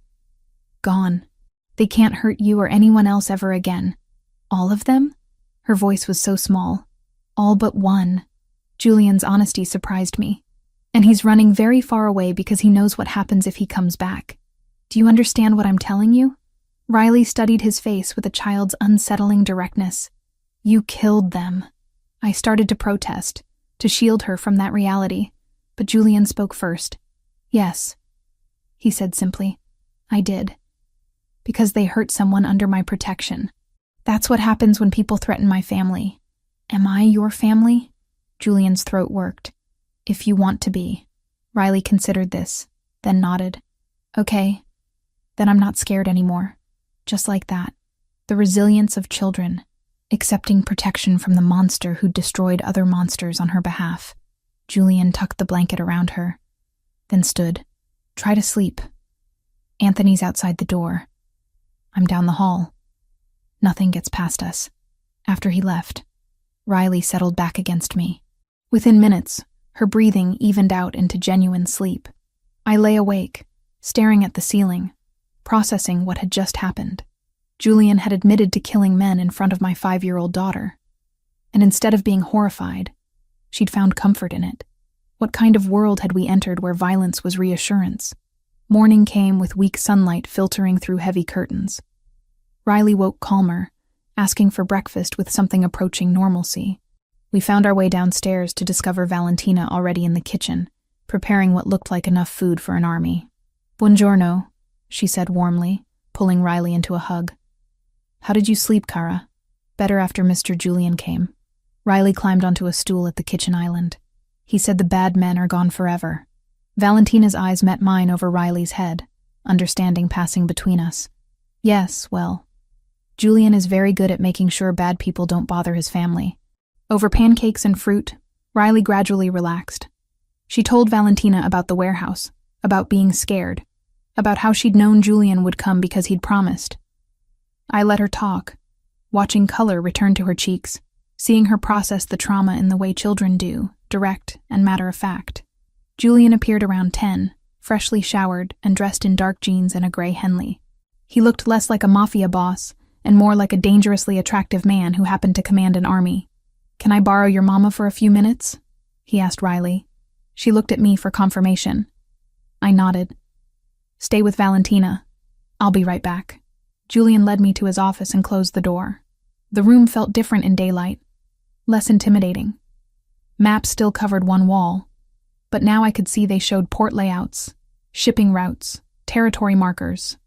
S1: Gone. They can't hurt you or anyone else ever again." "All of them?" Her voice was so small. "All but one." Julian's honesty surprised me. "And he's running very far away because he knows what happens if he comes back. Do you understand what I'm telling you?" Riley studied his face with a child's unsettling directness. "You killed them." I started to protest, to shield her from that reality, but Julian spoke first. "Yes," he said simply. "I did. Because they hurt someone under my protection. That's what happens when people threaten my family." "Am I your family?" Julian's throat worked. "If you want to be." Riley considered this, then nodded. "Okay, then I'm not scared anymore." Just like that. The resilience of children, accepting protection from the monster who destroyed other monsters on her behalf. Julian tucked the blanket around her, then stood. "Try to sleep. Anthony's outside the door. I'm down the hall. Nothing gets past us." After he left, Riley settled back against me. Within minutes, her breathing evened out into genuine sleep. I lay awake, staring at the ceiling, processing what had just happened. Julian had admitted to killing men in front of my 5-year-old daughter. And instead of being horrified, she'd found comfort in it. What kind of world had we entered where violence was reassurance? Morning came with weak sunlight filtering through heavy curtains. Riley woke calmer, asking for breakfast with something approaching normalcy. We found our way downstairs to discover Valentina already in the kitchen, preparing what looked like enough food for an army. "Buongiorno," she said warmly, pulling Riley into a hug. "How did you sleep, Cara?" "Better after Mr. Julian came." Riley climbed onto a stool at the kitchen island. "He said the bad men are gone forever." Valentina's eyes met mine over Riley's head, understanding passing between us. "Yes, well, Julian is very good at making sure bad people don't bother his family." Over pancakes and fruit, Riley gradually relaxed. She told Valentina about the warehouse, about being scared, about how she'd known Julian would come because he'd promised. I let her talk, watching color return to her cheeks, seeing her process the trauma in the way children do, direct and matter-of-fact. Julian appeared around 10, freshly showered and dressed in dark jeans and a gray Henley. He looked less like a Mafia boss and more like a dangerously attractive man who happened to command an army. "Can I borrow your mama for a few minutes?" he asked Riley. She looked at me for confirmation. I nodded. "Stay with Valentina. I'll be right back." Julian led me to his office and closed the door. The room felt different in daylight, less intimidating. Maps still covered one wall, but now I could see they showed port layouts, shipping routes, territory markers.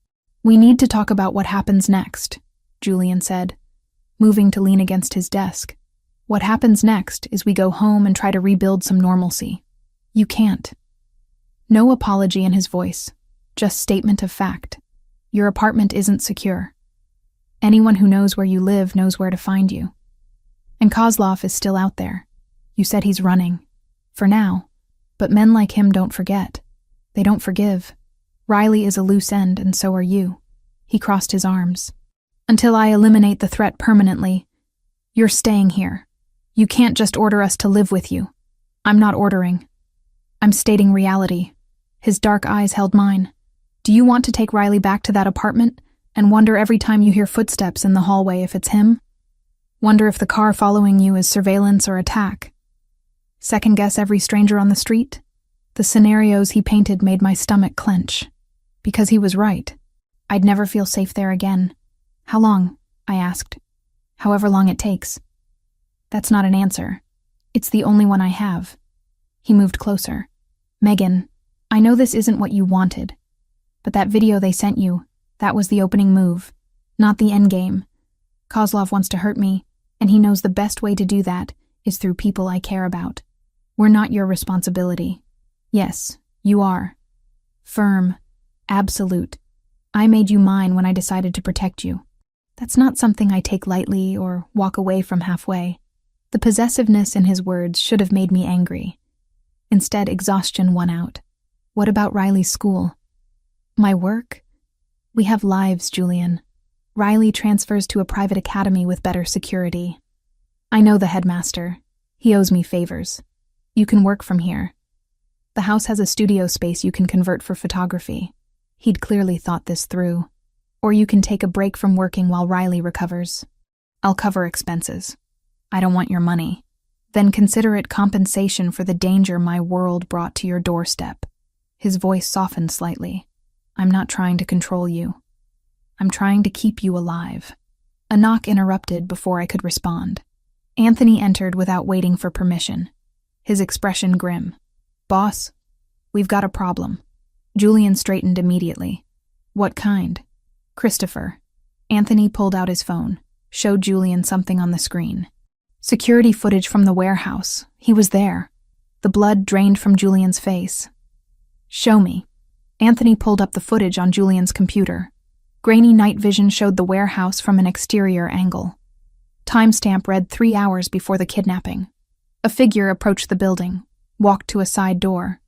S1: "We need to talk about what happens next," Julian said, moving to lean against his desk. What happens next is we go home and try to rebuild some normalcy. You can't. No apology in his voice, just statement of fact. Your apartment isn't secure. Anyone who knows where you live knows where to find you. And Kozlov is still out there. You said he's running. For now. But men like him don't forget. They don't forgive. Riley is a loose end, and so are you. He crossed his arms. Until I eliminate the threat permanently, you're staying here. You can't just order us to live with you. I'm not ordering. I'm stating reality. His dark eyes held mine. Do you want to take Riley back to that apartment and wonder every time you hear footsteps in the hallway if it's him? Wonder if the car following you is surveillance or attack? Second guess every stranger on the street? The scenarios he painted made my stomach clench. Because he was right. I'd never feel safe there again. How long? I asked. However long it takes. That's not an answer. It's the only one I have. He moved closer. Megan, I know this isn't what you wanted. But that video they sent you, that was the opening move, not the endgame. Kozlov wants to hurt me, and he knows the best way to do that is through people I care about. We're not your responsibility. Yes, you are. Firm. Absolute. I made you mine when I decided to protect you. That's not something I take lightly or walk away from halfway. The possessiveness in his words should have made me angry. Instead, exhaustion won out. What about Riley's school? My work? We have lives, Julian. Riley transfers to a private academy with better security. I know the headmaster. He owes me favors. You can work from here. The house has a studio space you can convert for photography. He'd clearly thought this through. Or you can take a break from working while Riley recovers. I'll cover expenses. I don't want your money. Then consider it compensation for the danger my world brought to your doorstep. His voice softened slightly. I'm not trying to control you. I'm trying to keep you alive. A knock interrupted before I could respond. Anthony entered without waiting for permission. His expression grim. Boss, we've got a problem. Julian straightened immediately. What kind? Christopher. Anthony pulled out his phone, showed Julian something on the screen. Security footage from the warehouse. He was there. The blood drained from Julian's face. Show me. Anthony pulled up the footage on Julian's computer. Grainy night vision showed the warehouse from an exterior angle. Timestamp read 3 hours before the kidnapping. A figure approached the building, walked to a side door.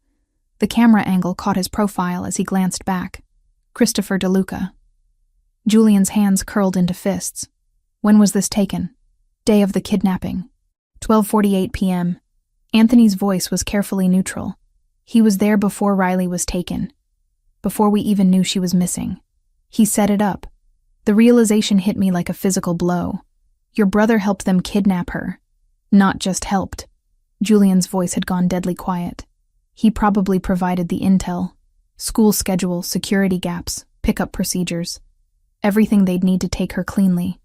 S1: The camera angle caught his profile as he glanced back. Christopher DeLuca. Julian's hands curled into fists. When was this taken? Day of the kidnapping. 12:48 p.m. Anthony's voice was carefully neutral. He was there before Riley was taken. Before we even knew she was missing. He set it up. The realization hit me like a physical blow. Your brother helped them kidnap her. Not just helped. Julian's voice had gone deadly quiet. He probably provided the intel. School schedule, security gaps, pickup procedures. Everything they'd need to take her cleanly.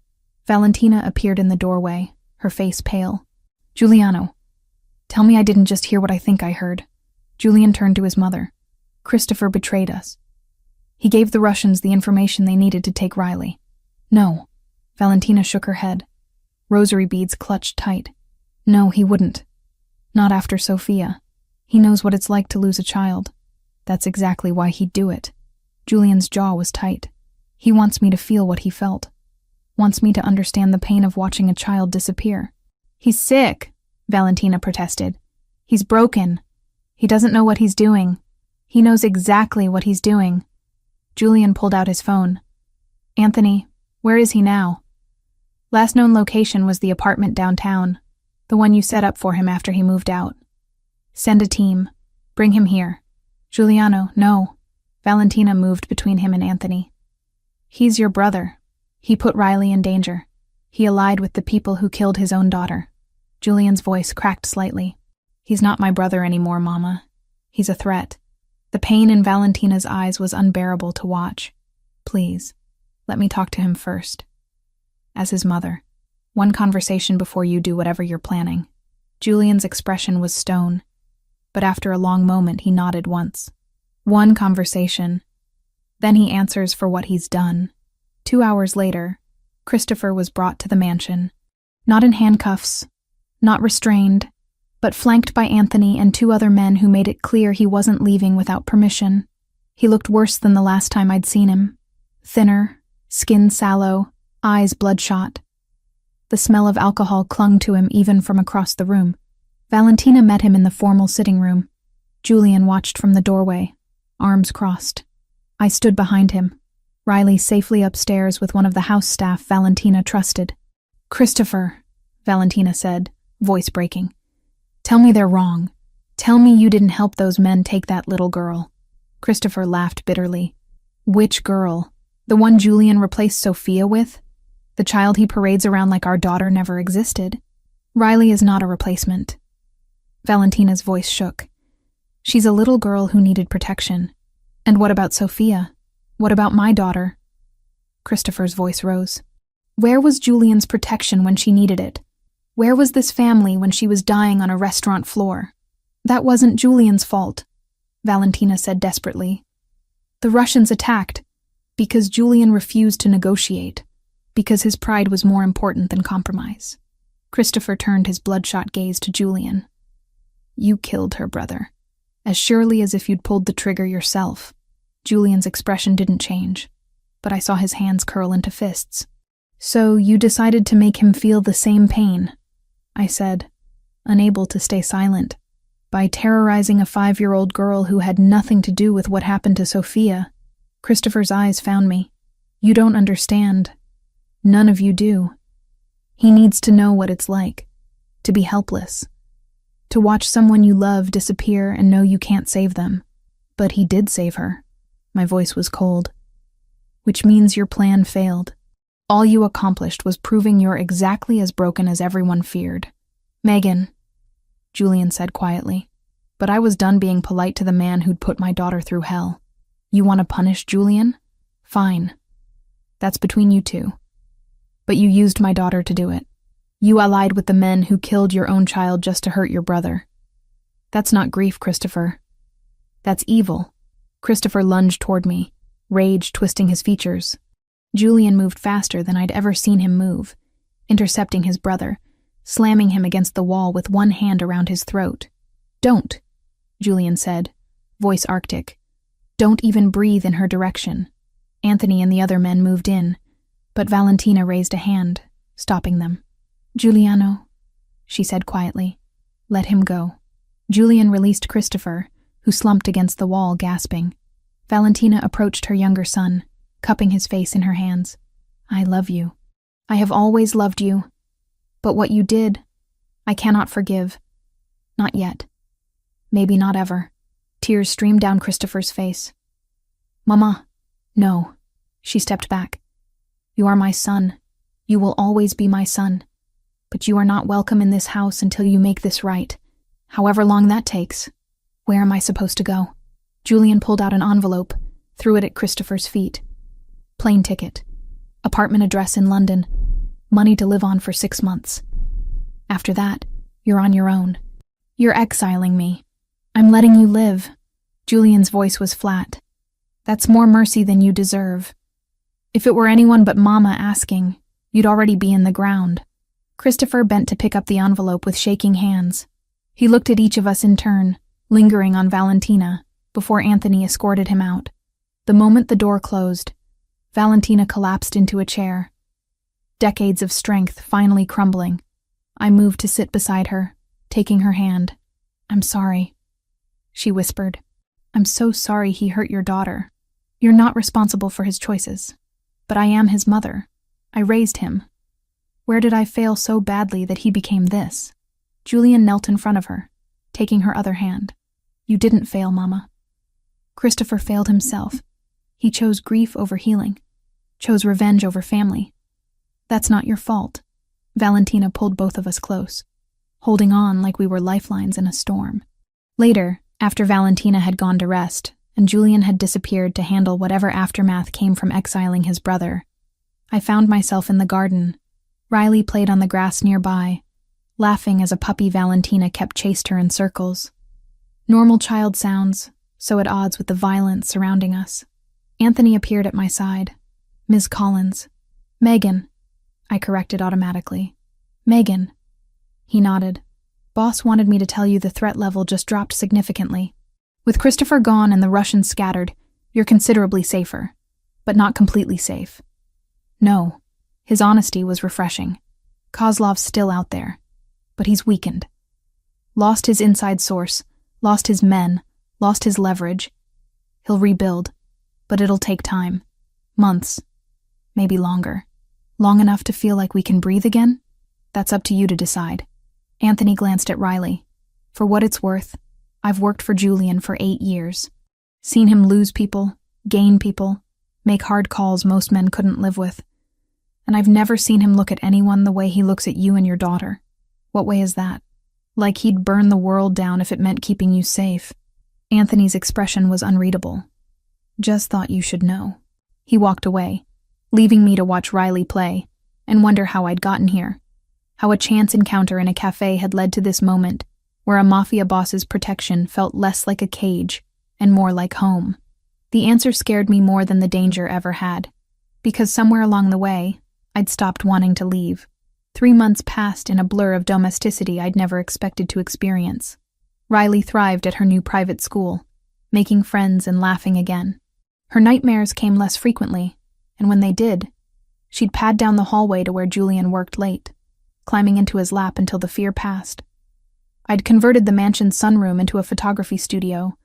S1: Valentina appeared in the doorway, her face pale. Giuliano, tell me I didn't just hear what I think I heard. Julian turned to his mother. Christopher betrayed us. He gave the Russians the information they needed to take Riley. No. Valentina shook her head. Rosary beads clutched tight. No, he wouldn't. Not after Sophia. He knows what it's like to lose a child. That's exactly why he'd do it. Julian's jaw was tight. He wants me to feel what he felt. Wants me to understand the pain of watching a child disappear. He's sick, Valentina protested. He's broken. He doesn't know what he's doing. He knows exactly what he's doing. Julian pulled out his phone. Anthony, where is he now? Last known location was the apartment downtown, the one you set up for him after he moved out. Send a team. Bring him here. Giuliano, no. Valentina moved between him and Anthony. He's your brother. He put Riley in danger. He allied with the people who killed his own daughter. Julian's voice cracked slightly. He's not my brother anymore, Mama. He's a threat. The pain in Valentina's eyes was unbearable to watch. Please, let me talk to him first. As his mother. One conversation before you do whatever you're planning. Julian's expression was stone, but after a long moment he nodded once. One conversation. Then he answers for what he's done. 2 hours later, Christopher was brought to the mansion. Not in handcuffs, not restrained, but flanked by Anthony and two other men who made it clear he wasn't leaving without permission. He looked worse than the last time I'd seen him. Thinner, skin sallow, eyes bloodshot. The smell of alcohol clung to him even from across the room. Valentina met him in the formal sitting room. Julian watched from the doorway, arms crossed. I stood behind him, Riley safely upstairs with one of the house staff Valentina trusted. "Christopher," Valentina said, voice breaking. "Tell me they're wrong. Tell me you didn't help those men take that little girl." Christopher laughed bitterly. "Which girl? The one Julian replaced Sophia with? The child he parades around like our daughter never existed? Riley is not a replacement." Valentina's voice shook. "She's a little girl who needed protection. And what about Sophia? What about my daughter?" Christopher's voice rose. "Where was Julian's protection when she needed it? Where was this family when she was dying on a restaurant floor? That wasn't Julian's fault," Valentina said desperately. "The Russians attacked because Julian refused to negotiate, because his pride was more important than compromise." Christopher turned his bloodshot gaze to Julian. "You killed her, brother. As surely as if you'd pulled the trigger yourself." Julian's expression didn't change, but I saw his hands curl into fists. "So you decided to make him feel the same pain," I said, unable to stay silent, "by terrorizing a 5-year-old girl who had nothing to do with what happened to Sophia." Christopher's eyes found me. "You don't understand. None of you do. He needs to know what it's like, to be helpless, to watch someone you love disappear and know you can't save them. But he did save her." My voice was cold. "Which means your plan failed. All you accomplished was proving you're exactly as broken as everyone feared." "Megan," Julian said quietly, "but I was done being polite to the man who'd put my daughter through hell. You want to punish Julian? Fine. That's between you two. But you used my daughter to do it. You allied with the men who killed your own child just to hurt your brother. That's not grief, Christopher. That's evil." Christopher lunged toward me, rage twisting his features. Julian moved faster than I'd ever seen him move, intercepting his brother, slamming him against the wall with one hand around his throat. "Don't," Julian said, voice arctic. "Don't even breathe in her direction." Anthony and the other men moved in, but Valentina raised a hand, stopping them. "Giuliano," she said quietly. "Let him go." Julian released Christopher, who slumped against the wall, gasping. Valentina approached her younger son, cupping his face in her hands. "I love you. I have always loved you. But what you did, I cannot forgive. Not yet. Maybe not ever." Tears streamed down Christopher's face. "Mama, no." She stepped back. "You are my son. You will always be my son. But you are not welcome in this house until you make this right. However long that takes. Where am I supposed to go?" Julian pulled out an envelope, threw it at Christopher's feet. "Plane ticket. Apartment address in London. Money to live on for 6 months. After that, you're on your own. You're exiling me. I'm letting you live." Julian's voice was flat. "That's more mercy than you deserve. If it were anyone but Mama asking, you'd already be in the ground." Christopher bent to pick up the envelope with shaking hands. He looked at each of us in turn, lingering on Valentina, before Anthony escorted him out. The moment the door closed, Valentina collapsed into a chair. Decades of strength finally crumbling. I moved to sit beside her, taking her hand. "I'm sorry," she whispered. "I'm so sorry he hurt your daughter. You're not responsible for his choices. But I am his mother. I raised him. Where did I fail so badly that he became this?" Julian knelt in front of her, taking her other hand. "You didn't fail, Mama. Christopher failed himself. He chose grief over healing, chose revenge over family. That's not your fault." Valentina pulled both of us close, holding on like we were lifelines in a storm. Later, after Valentina had gone to rest, and Julian had disappeared to handle whatever aftermath came from exiling his brother, I found myself in the garden. Riley played on the grass nearby, laughing as a puppy Valentina kept chased her in circles. Normal child sounds, so at odds with the violence surrounding us. Anthony appeared at my side. "Ms. Collins." "Megan," I corrected automatically. "Megan." He nodded. Boss wanted me to tell you the threat level just dropped significantly. With Christopher gone and the Russians scattered, you're considerably safer, but not completely safe. No, his honesty was refreshing. Kozlov's still out there, but he's weakened. Lost his inside source, lost his men, lost his leverage. He'll rebuild, but it'll take time. Months, maybe longer. Long enough to feel like we can breathe again? That's up to you to decide. Anthony glanced at Riley. For what it's worth, I've worked for Julian for 8 years. Seen him lose people, gain people, make hard calls most men couldn't live with. And I've never seen him look at anyone the way he looks at you and your daughter. What way is that? Like he'd burn the world down if it meant keeping you safe. Anthony's expression was unreadable. Just thought you should know. He walked away, leaving me to watch Riley play and wonder how I'd gotten here. How a chance encounter in a cafe had led to this moment where a mafia boss's protection felt less like a cage and more like home. The answer scared me more than the danger ever had, because somewhere along the way, I'd stopped wanting to leave. 3 months passed in a blur of domesticity I'd never expected to experience. Riley thrived at her new private school, making friends and laughing again. Her nightmares came less frequently, and when they did, she'd pad down the hallway to where Julian worked late, climbing into his lap until the fear passed. I'd converted the mansion's sunroom into a photography studio,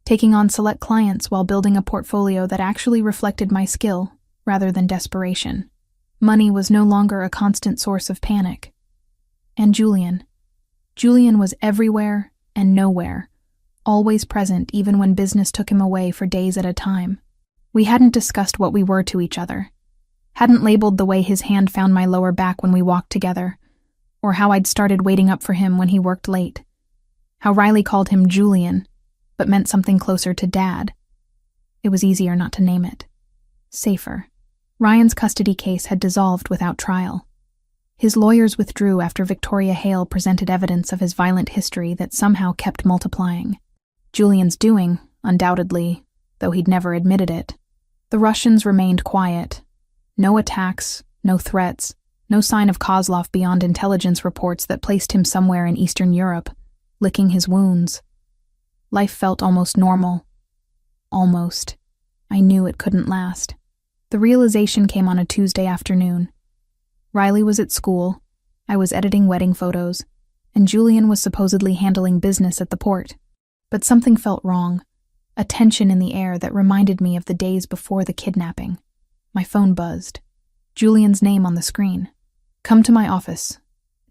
S1: taking on select clients while building a portfolio that actually reflected my skill rather than desperation. Money was no longer a constant source of panic. And Julian. Julian was everywhere and nowhere, always present even when business took him away for days at a time. We hadn't discussed what we were to each other, hadn't labeled the way his hand found my lower back when we walked together, or how I'd started waiting up for him when he worked late, how Riley called him Julian, but meant something closer to Dad. It was easier not to name it. Safer. Ryan's custody case had dissolved without trial. His lawyers withdrew after Victoria Hale presented evidence of his violent history that somehow kept multiplying. Julian's doing, undoubtedly, though he'd never admitted it. The Russians remained quiet. No attacks, no threats, no sign of Kozlov beyond intelligence reports that placed him somewhere in Eastern Europe, licking his wounds. Life felt almost normal. Almost. I knew it couldn't last. The realization came on a Tuesday afternoon. Riley was at school, I was editing wedding photos, and Julian was supposedly handling business at the port. But something felt wrong, a tension in the air that reminded me of the days before the kidnapping. My phone buzzed. Julian's name on the screen. Come to my office.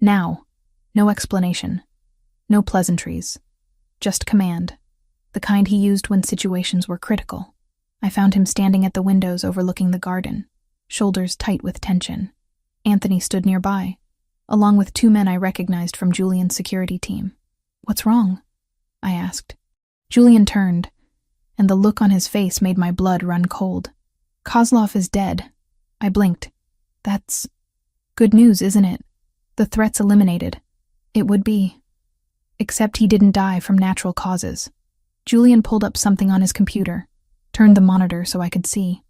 S1: Now. No explanation. No pleasantries. Just command. The kind he used when situations were critical. I found him standing at the windows overlooking the garden, shoulders tight with tension. Anthony stood nearby, along with 2 men I recognized from Julian's security team. What's wrong? I asked. Julian turned, and the look on his face made my blood run cold. Kozlov is dead. I blinked. That's good news, isn't it? The threat's eliminated. It would be. Except he didn't die from natural causes. Julian pulled up something on his computer, turned the monitor so I could see.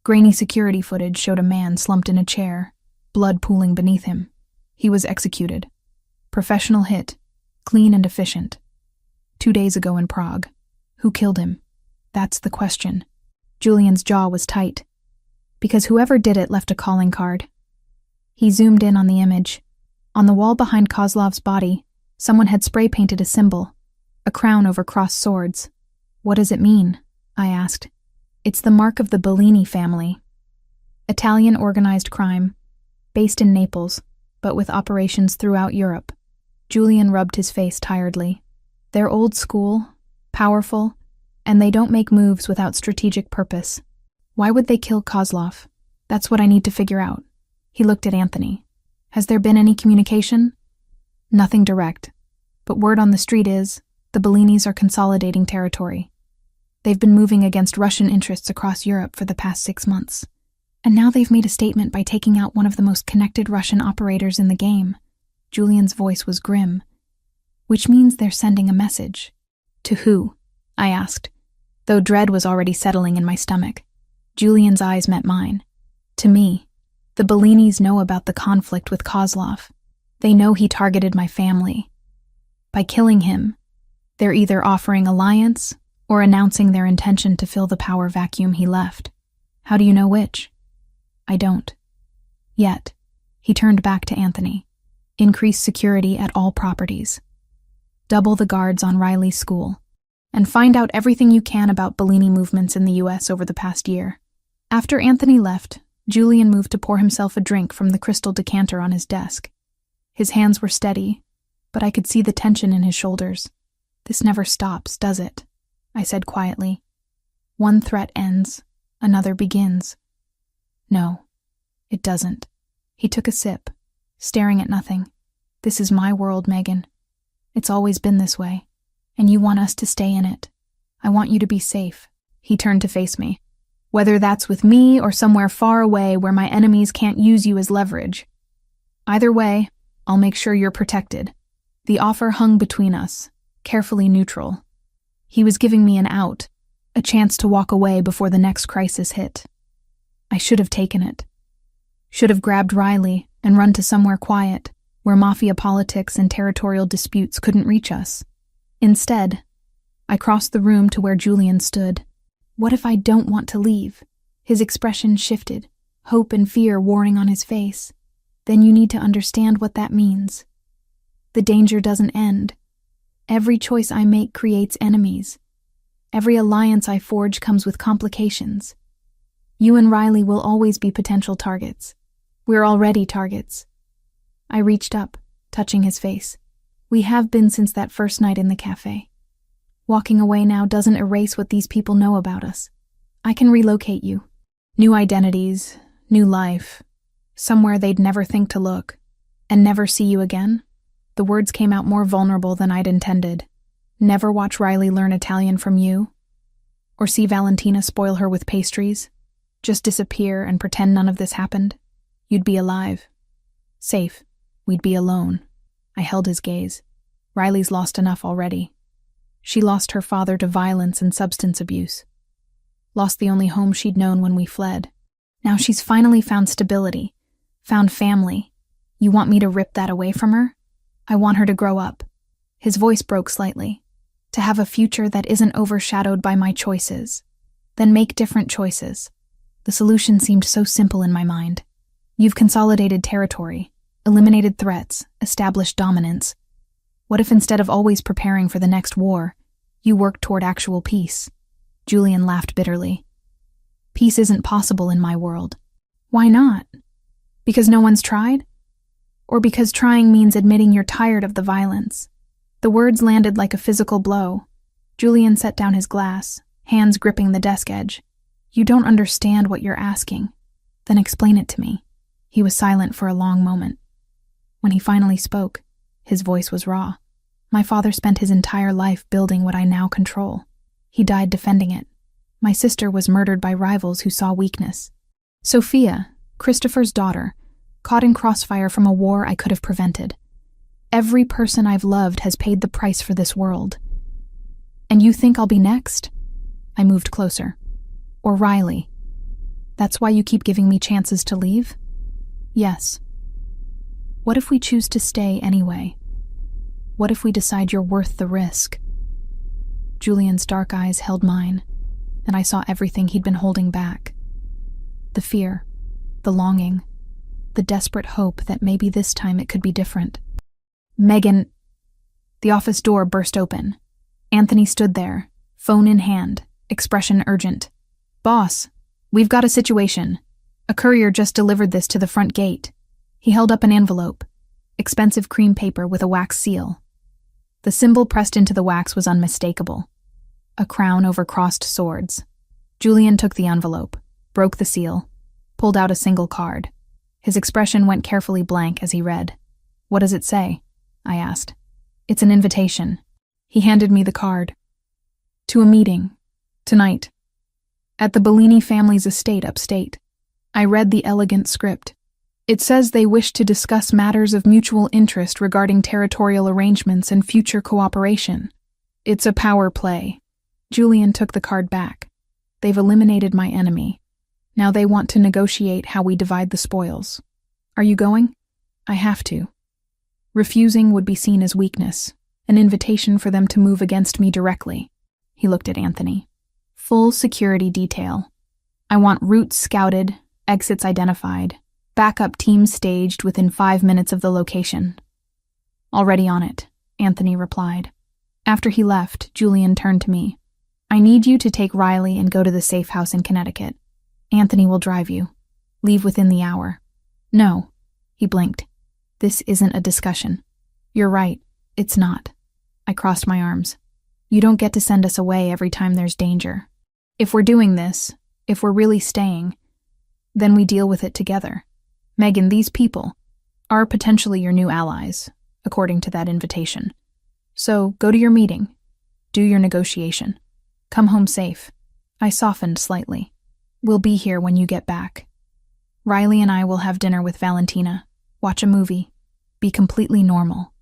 S1: Grainy security footage showed a man slumped in a chair, blood pooling beneath him. He was executed. Professional hit, clean and efficient. 2 days ago in Prague. Who killed him? That's the question. Julian's jaw was tight, because whoever did it left a calling card. He zoomed in on the image. On the wall behind Kozlov's body, someone had spray-painted a symbol, a crown over crossed swords. What does it mean? I asked. It's the mark of the Bellini family. Italian organized crime, based in Naples, but with operations throughout Europe. Julian rubbed his face tiredly. They're old school, powerful, and they don't make moves without strategic purpose. Why would they kill Kozlov? That's what I need to figure out. He looked at Anthony. Has there been any communication? Nothing direct, but word on the street is the Bellinis are consolidating territory. They've been moving against Russian interests across Europe for the past 6 months. And now they've made a statement by taking out one of the most connected Russian operators in the game. Julian's voice was grim. Which means they're sending a message. To who? I asked, though dread was already settling in my stomach. Julian's eyes met mine. To me. The Bellinis know about the conflict with Kozlov. They know he targeted my family. By killing him, they're either offering alliance or announcing their intention to fill the power vacuum he left. How do you know which? I don't. Yet, he turned back to Anthony. Increase security at all properties. Double the guards on Riley's school. And find out everything you can about Bellini movements in the US over the past year. After Anthony left, Julian moved to pour himself a drink from the crystal decanter on his desk. His hands were steady, but I could see the tension in his shoulders. This never stops, does it? I said quietly. One threat ends, another begins. No, it doesn't. He took a sip, staring at nothing. This is my world, Megan. It's always been this way, and you want us to stay in it. I want you to be safe. He turned to face me. Whether that's with me or somewhere far away where my enemies can't use you as leverage. Either way, I'll make sure you're protected. The offer hung between us, carefully neutral. He was giving me an out, a chance to walk away before the next crisis hit. I should have taken it. Should have grabbed Riley and run to somewhere quiet, where mafia politics and territorial disputes couldn't reach us. Instead, I crossed the room to where Julian stood. What if I don't want to leave? His expression shifted, hope and fear warring on his face. Then you need to understand what that means. The danger doesn't end. Every choice I make creates enemies. Every alliance I forge comes with complications. You and Riley will always be potential targets. We're already targets. I reached up, touching his face. We have been since that first night in the cafe. Walking away now doesn't erase what these people know about us. I can relocate you. New identities, new life. Somewhere they'd never think to look. And never see you again? The words came out more vulnerable than I'd intended. Never watch Riley learn Italian from you? Or see Valentina spoil her with pastries? Just disappear and pretend none of this happened? You'd be alive. Safe. We'd be alone. I held his gaze. Riley's lost enough already. She lost her father to violence and substance abuse. Lost the only home she'd known when we fled. Now she's finally found stability. Found family. You want me to rip that away from her? I want her to grow up. His voice broke slightly. To have a future that isn't overshadowed by my choices. Then make different choices. The solution seemed so simple in my mind. You've consolidated territory, eliminated threats, established dominance. What if instead of always preparing for the next war, you worked toward actual peace? Julian laughed bitterly. Peace isn't possible in my world. Why not? Because no one's tried? Or because trying means admitting you're tired of the violence? The words landed like a physical blow. Julian set down his glass, hands gripping the desk edge. You don't understand what you're asking. Then explain it to me. He was silent for a long moment. When he finally spoke, his voice was raw. My father spent his entire life building what I now control. He died defending it. My sister was murdered by rivals who saw weakness. Sophia, Christopher's daughter, caught in crossfire from a war I could have prevented. Every person I've loved has paid the price for this world. And you think I'll be next? I moved closer. Or Riley. That's why you keep giving me chances to leave? Yes. What if we choose to stay anyway? What if we decide you're worth the risk? Julian's dark eyes held mine, and I saw everything he'd been holding back. The fear, the longing, the desperate hope that maybe this time it could be different. Megan. The office door burst open. Anthony stood there, phone in hand, expression urgent. Boss, we've got a situation. A courier just delivered this to the front gate. He held up an envelope, expensive cream paper with a wax seal. The symbol pressed into the wax was unmistakable. A crown over crossed swords. Julian took the envelope, broke the seal, pulled out a single card. His expression went carefully blank as he read. What does it say? I asked. It's an invitation. He handed me the card. To a meeting. Tonight. At the Bellini family's estate upstate. I read the elegant script. It says they wish to discuss matters of mutual interest regarding territorial arrangements and future cooperation. It's a power play. Julian took the card back. They've eliminated my enemy. Now they want to negotiate how we divide the spoils. Are you going? I have to. Refusing would be seen as weakness, an invitation for them to move against me directly. He looked at Anthony. Full security detail. I want routes scouted, exits identified, backup teams staged within 5 minutes of the location. Already on it, Anthony replied. After he left, Julian turned to me. I need you to take Riley and go to the safe house in Connecticut. Anthony will drive you. Leave within the hour. No, he blinked. This isn't a discussion. You're right, it's not. I crossed my arms. You don't get to send us away every time there's danger. If we're doing this, if we're really staying, then we deal with it together. Megan, these people are potentially your new allies, according to that invitation. So go to your meeting. Do your negotiation. Come home safe. I softened slightly. We'll be here when you get back. Riley and I will have dinner with Valentina, watch a movie, be completely normal.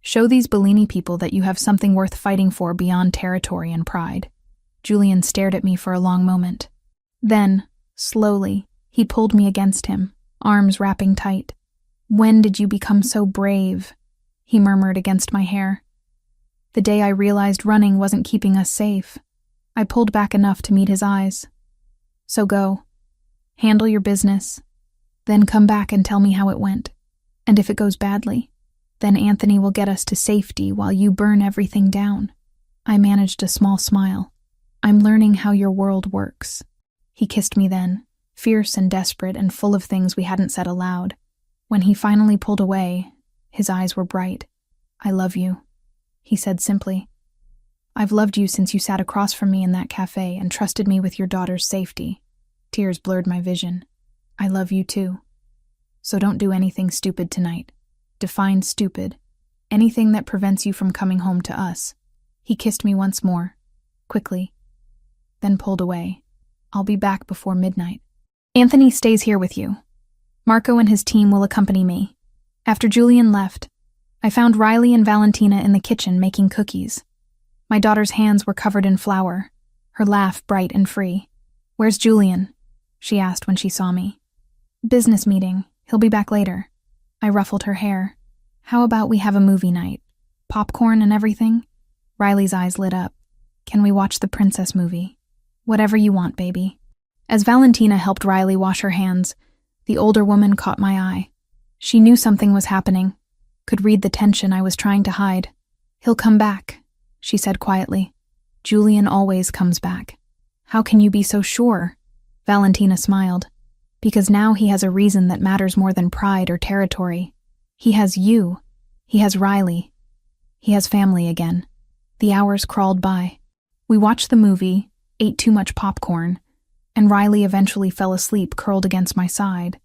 S1: Show these Bellini people that you have something worth fighting for beyond territory and pride. Julian stared at me for a long moment. Then, slowly, he pulled me against him, arms wrapping tight. When did you become so brave? He murmured against my hair. The day I realized running wasn't keeping us safe. I pulled back enough to meet his eyes. So go. Handle your business. Then come back and tell me how it went. And if it goes badly, then Anthony will get us to safety while you burn everything down. I managed a small smile. I'm learning how your world works. He kissed me then, fierce and desperate and full of things we hadn't said aloud. When he finally pulled away, his eyes were bright. I love you, he said simply. I've loved you since you sat across from me in that cafe and trusted me with your daughter's safety. Tears blurred my vision. I love you too. So don't do anything stupid tonight. Define stupid. Anything that prevents you from coming home to us. He kissed me once more, quickly, then pulled away. I'll be back before midnight. Anthony stays here with you. Marco and his team will accompany me. After Julian left, I found Riley and Valentina in the kitchen making cookies. My daughter's hands were covered in flour, her laugh bright and free. Where's Julian? She asked when she saw me. Business meeting. He'll be back later. I ruffled her hair. How about we have a movie night? Popcorn and everything? Riley's eyes lit up. Can we watch the princess movie? Whatever you want, baby. As Valentina helped Riley wash her hands, the older woman caught my eye. She knew something was happening, could read the tension I was trying to hide. He'll come back, she said quietly. Julian always comes back. How can you be so sure? Valentina smiled. Because now he has a reason that matters more than pride or territory. He has you. He has Riley. He has family again. The hours crawled by. We watched the movie, ate too much popcorn, and Riley eventually fell asleep curled against my side.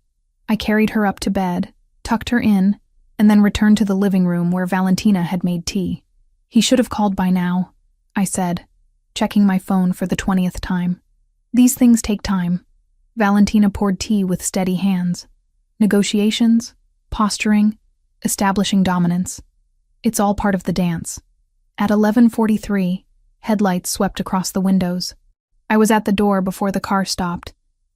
S1: I carried her up to bed, tucked her in, and then returned to the living room where Valentina had made tea. He should have called by now, I said, checking my phone for the 20th time. These things take time. Valentina poured tea with steady hands. Negotiations, posturing, establishing dominance. It's all part of the dance. At 11:43, headlights swept across the windows. I was at the door before the car stopped,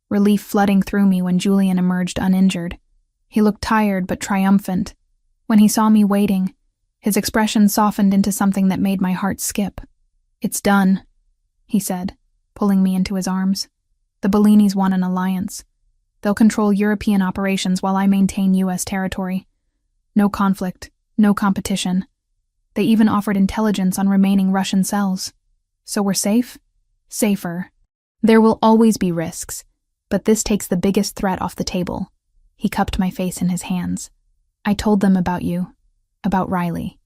S1: relief flooding through me when Julian emerged uninjured. He looked tired but triumphant. When he saw me waiting, his expression softened into something that made my heart skip. It's done, he said, pulling me into his arms. The Bellinis want an alliance. They'll control European operations while I maintain U.S. territory. No conflict, no competition. They even offered intelligence on remaining Russian cells. So we're safe? Safer. There will always be risks, but this takes the biggest threat off the table. He cupped my face in his hands. I told them about you, about Riley.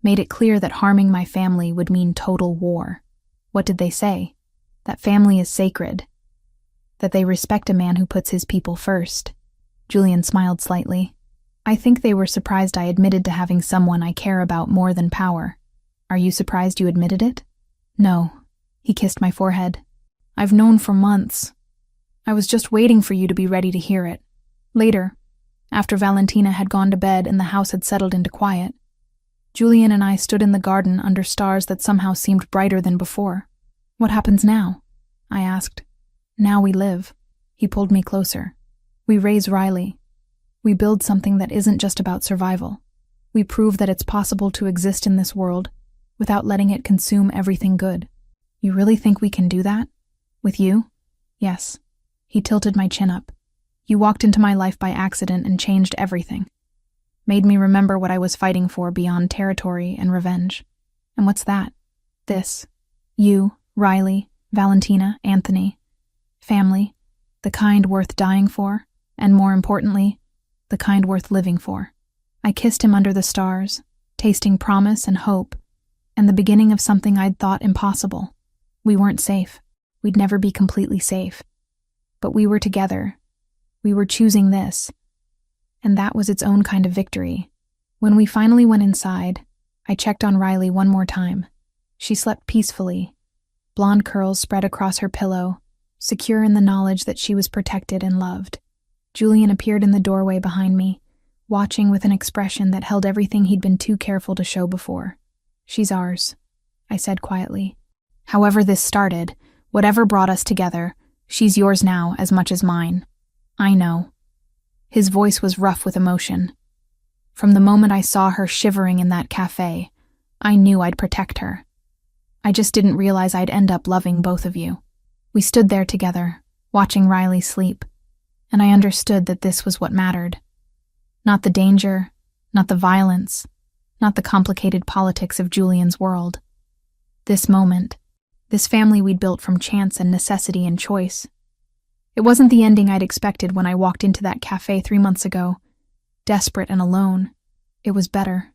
S1: Made it clear that harming my family would mean total war. What did they say? That family is sacred. That they respect a man who puts his people first. Julian smiled slightly. I think they were surprised I admitted to having someone I care about more than power. Are you surprised you admitted it? No. He kissed my forehead. I've known for months. I was just waiting for you to be ready to hear it. Later, after Valentina had gone to bed and the house had settled into quiet, Julian and I stood in the garden under stars that somehow seemed brighter than before. What happens now? I asked. Now we live. He pulled me closer. We raise Riley. We build something that isn't just about survival. We prove that it's possible to exist in this world without letting it consume everything good. You really think we can do that? With you? Yes. He tilted my chin up. You walked into my life by accident and changed everything. Made me remember what I was fighting for beyond territory and revenge. And what's that? This. You, Riley, Valentina, Anthony. Family. The kind worth dying for, and more importantly, the kind worth living for. I kissed him under the stars, tasting promise and hope, and the beginning of something I'd thought impossible. We weren't safe. We'd never be completely safe. But we were together. We were choosing this. And that was its own kind of victory. When we finally went inside, I checked on Riley one more time. She slept peacefully, blonde curls spread across her pillow, secure in the knowledge that she was protected and loved. Julian appeared in the doorway behind me, watching with an expression that held everything he'd been too careful to show before. She's ours, I said quietly. However this started, whatever brought us together, she's yours now as much as mine. I know. His voice was rough with emotion. From the moment I saw her shivering in that cafe, I knew I'd protect her. I just didn't realize I'd end up loving both of you. We stood there together, watching Riley sleep, and I understood that this was what mattered. Not the danger, not the violence, not the complicated politics of Julian's world. This moment, this family we'd built from chance and necessity and choice. It wasn't the ending I'd expected when I walked into that cafe 3 months ago, desperate and alone. It was better.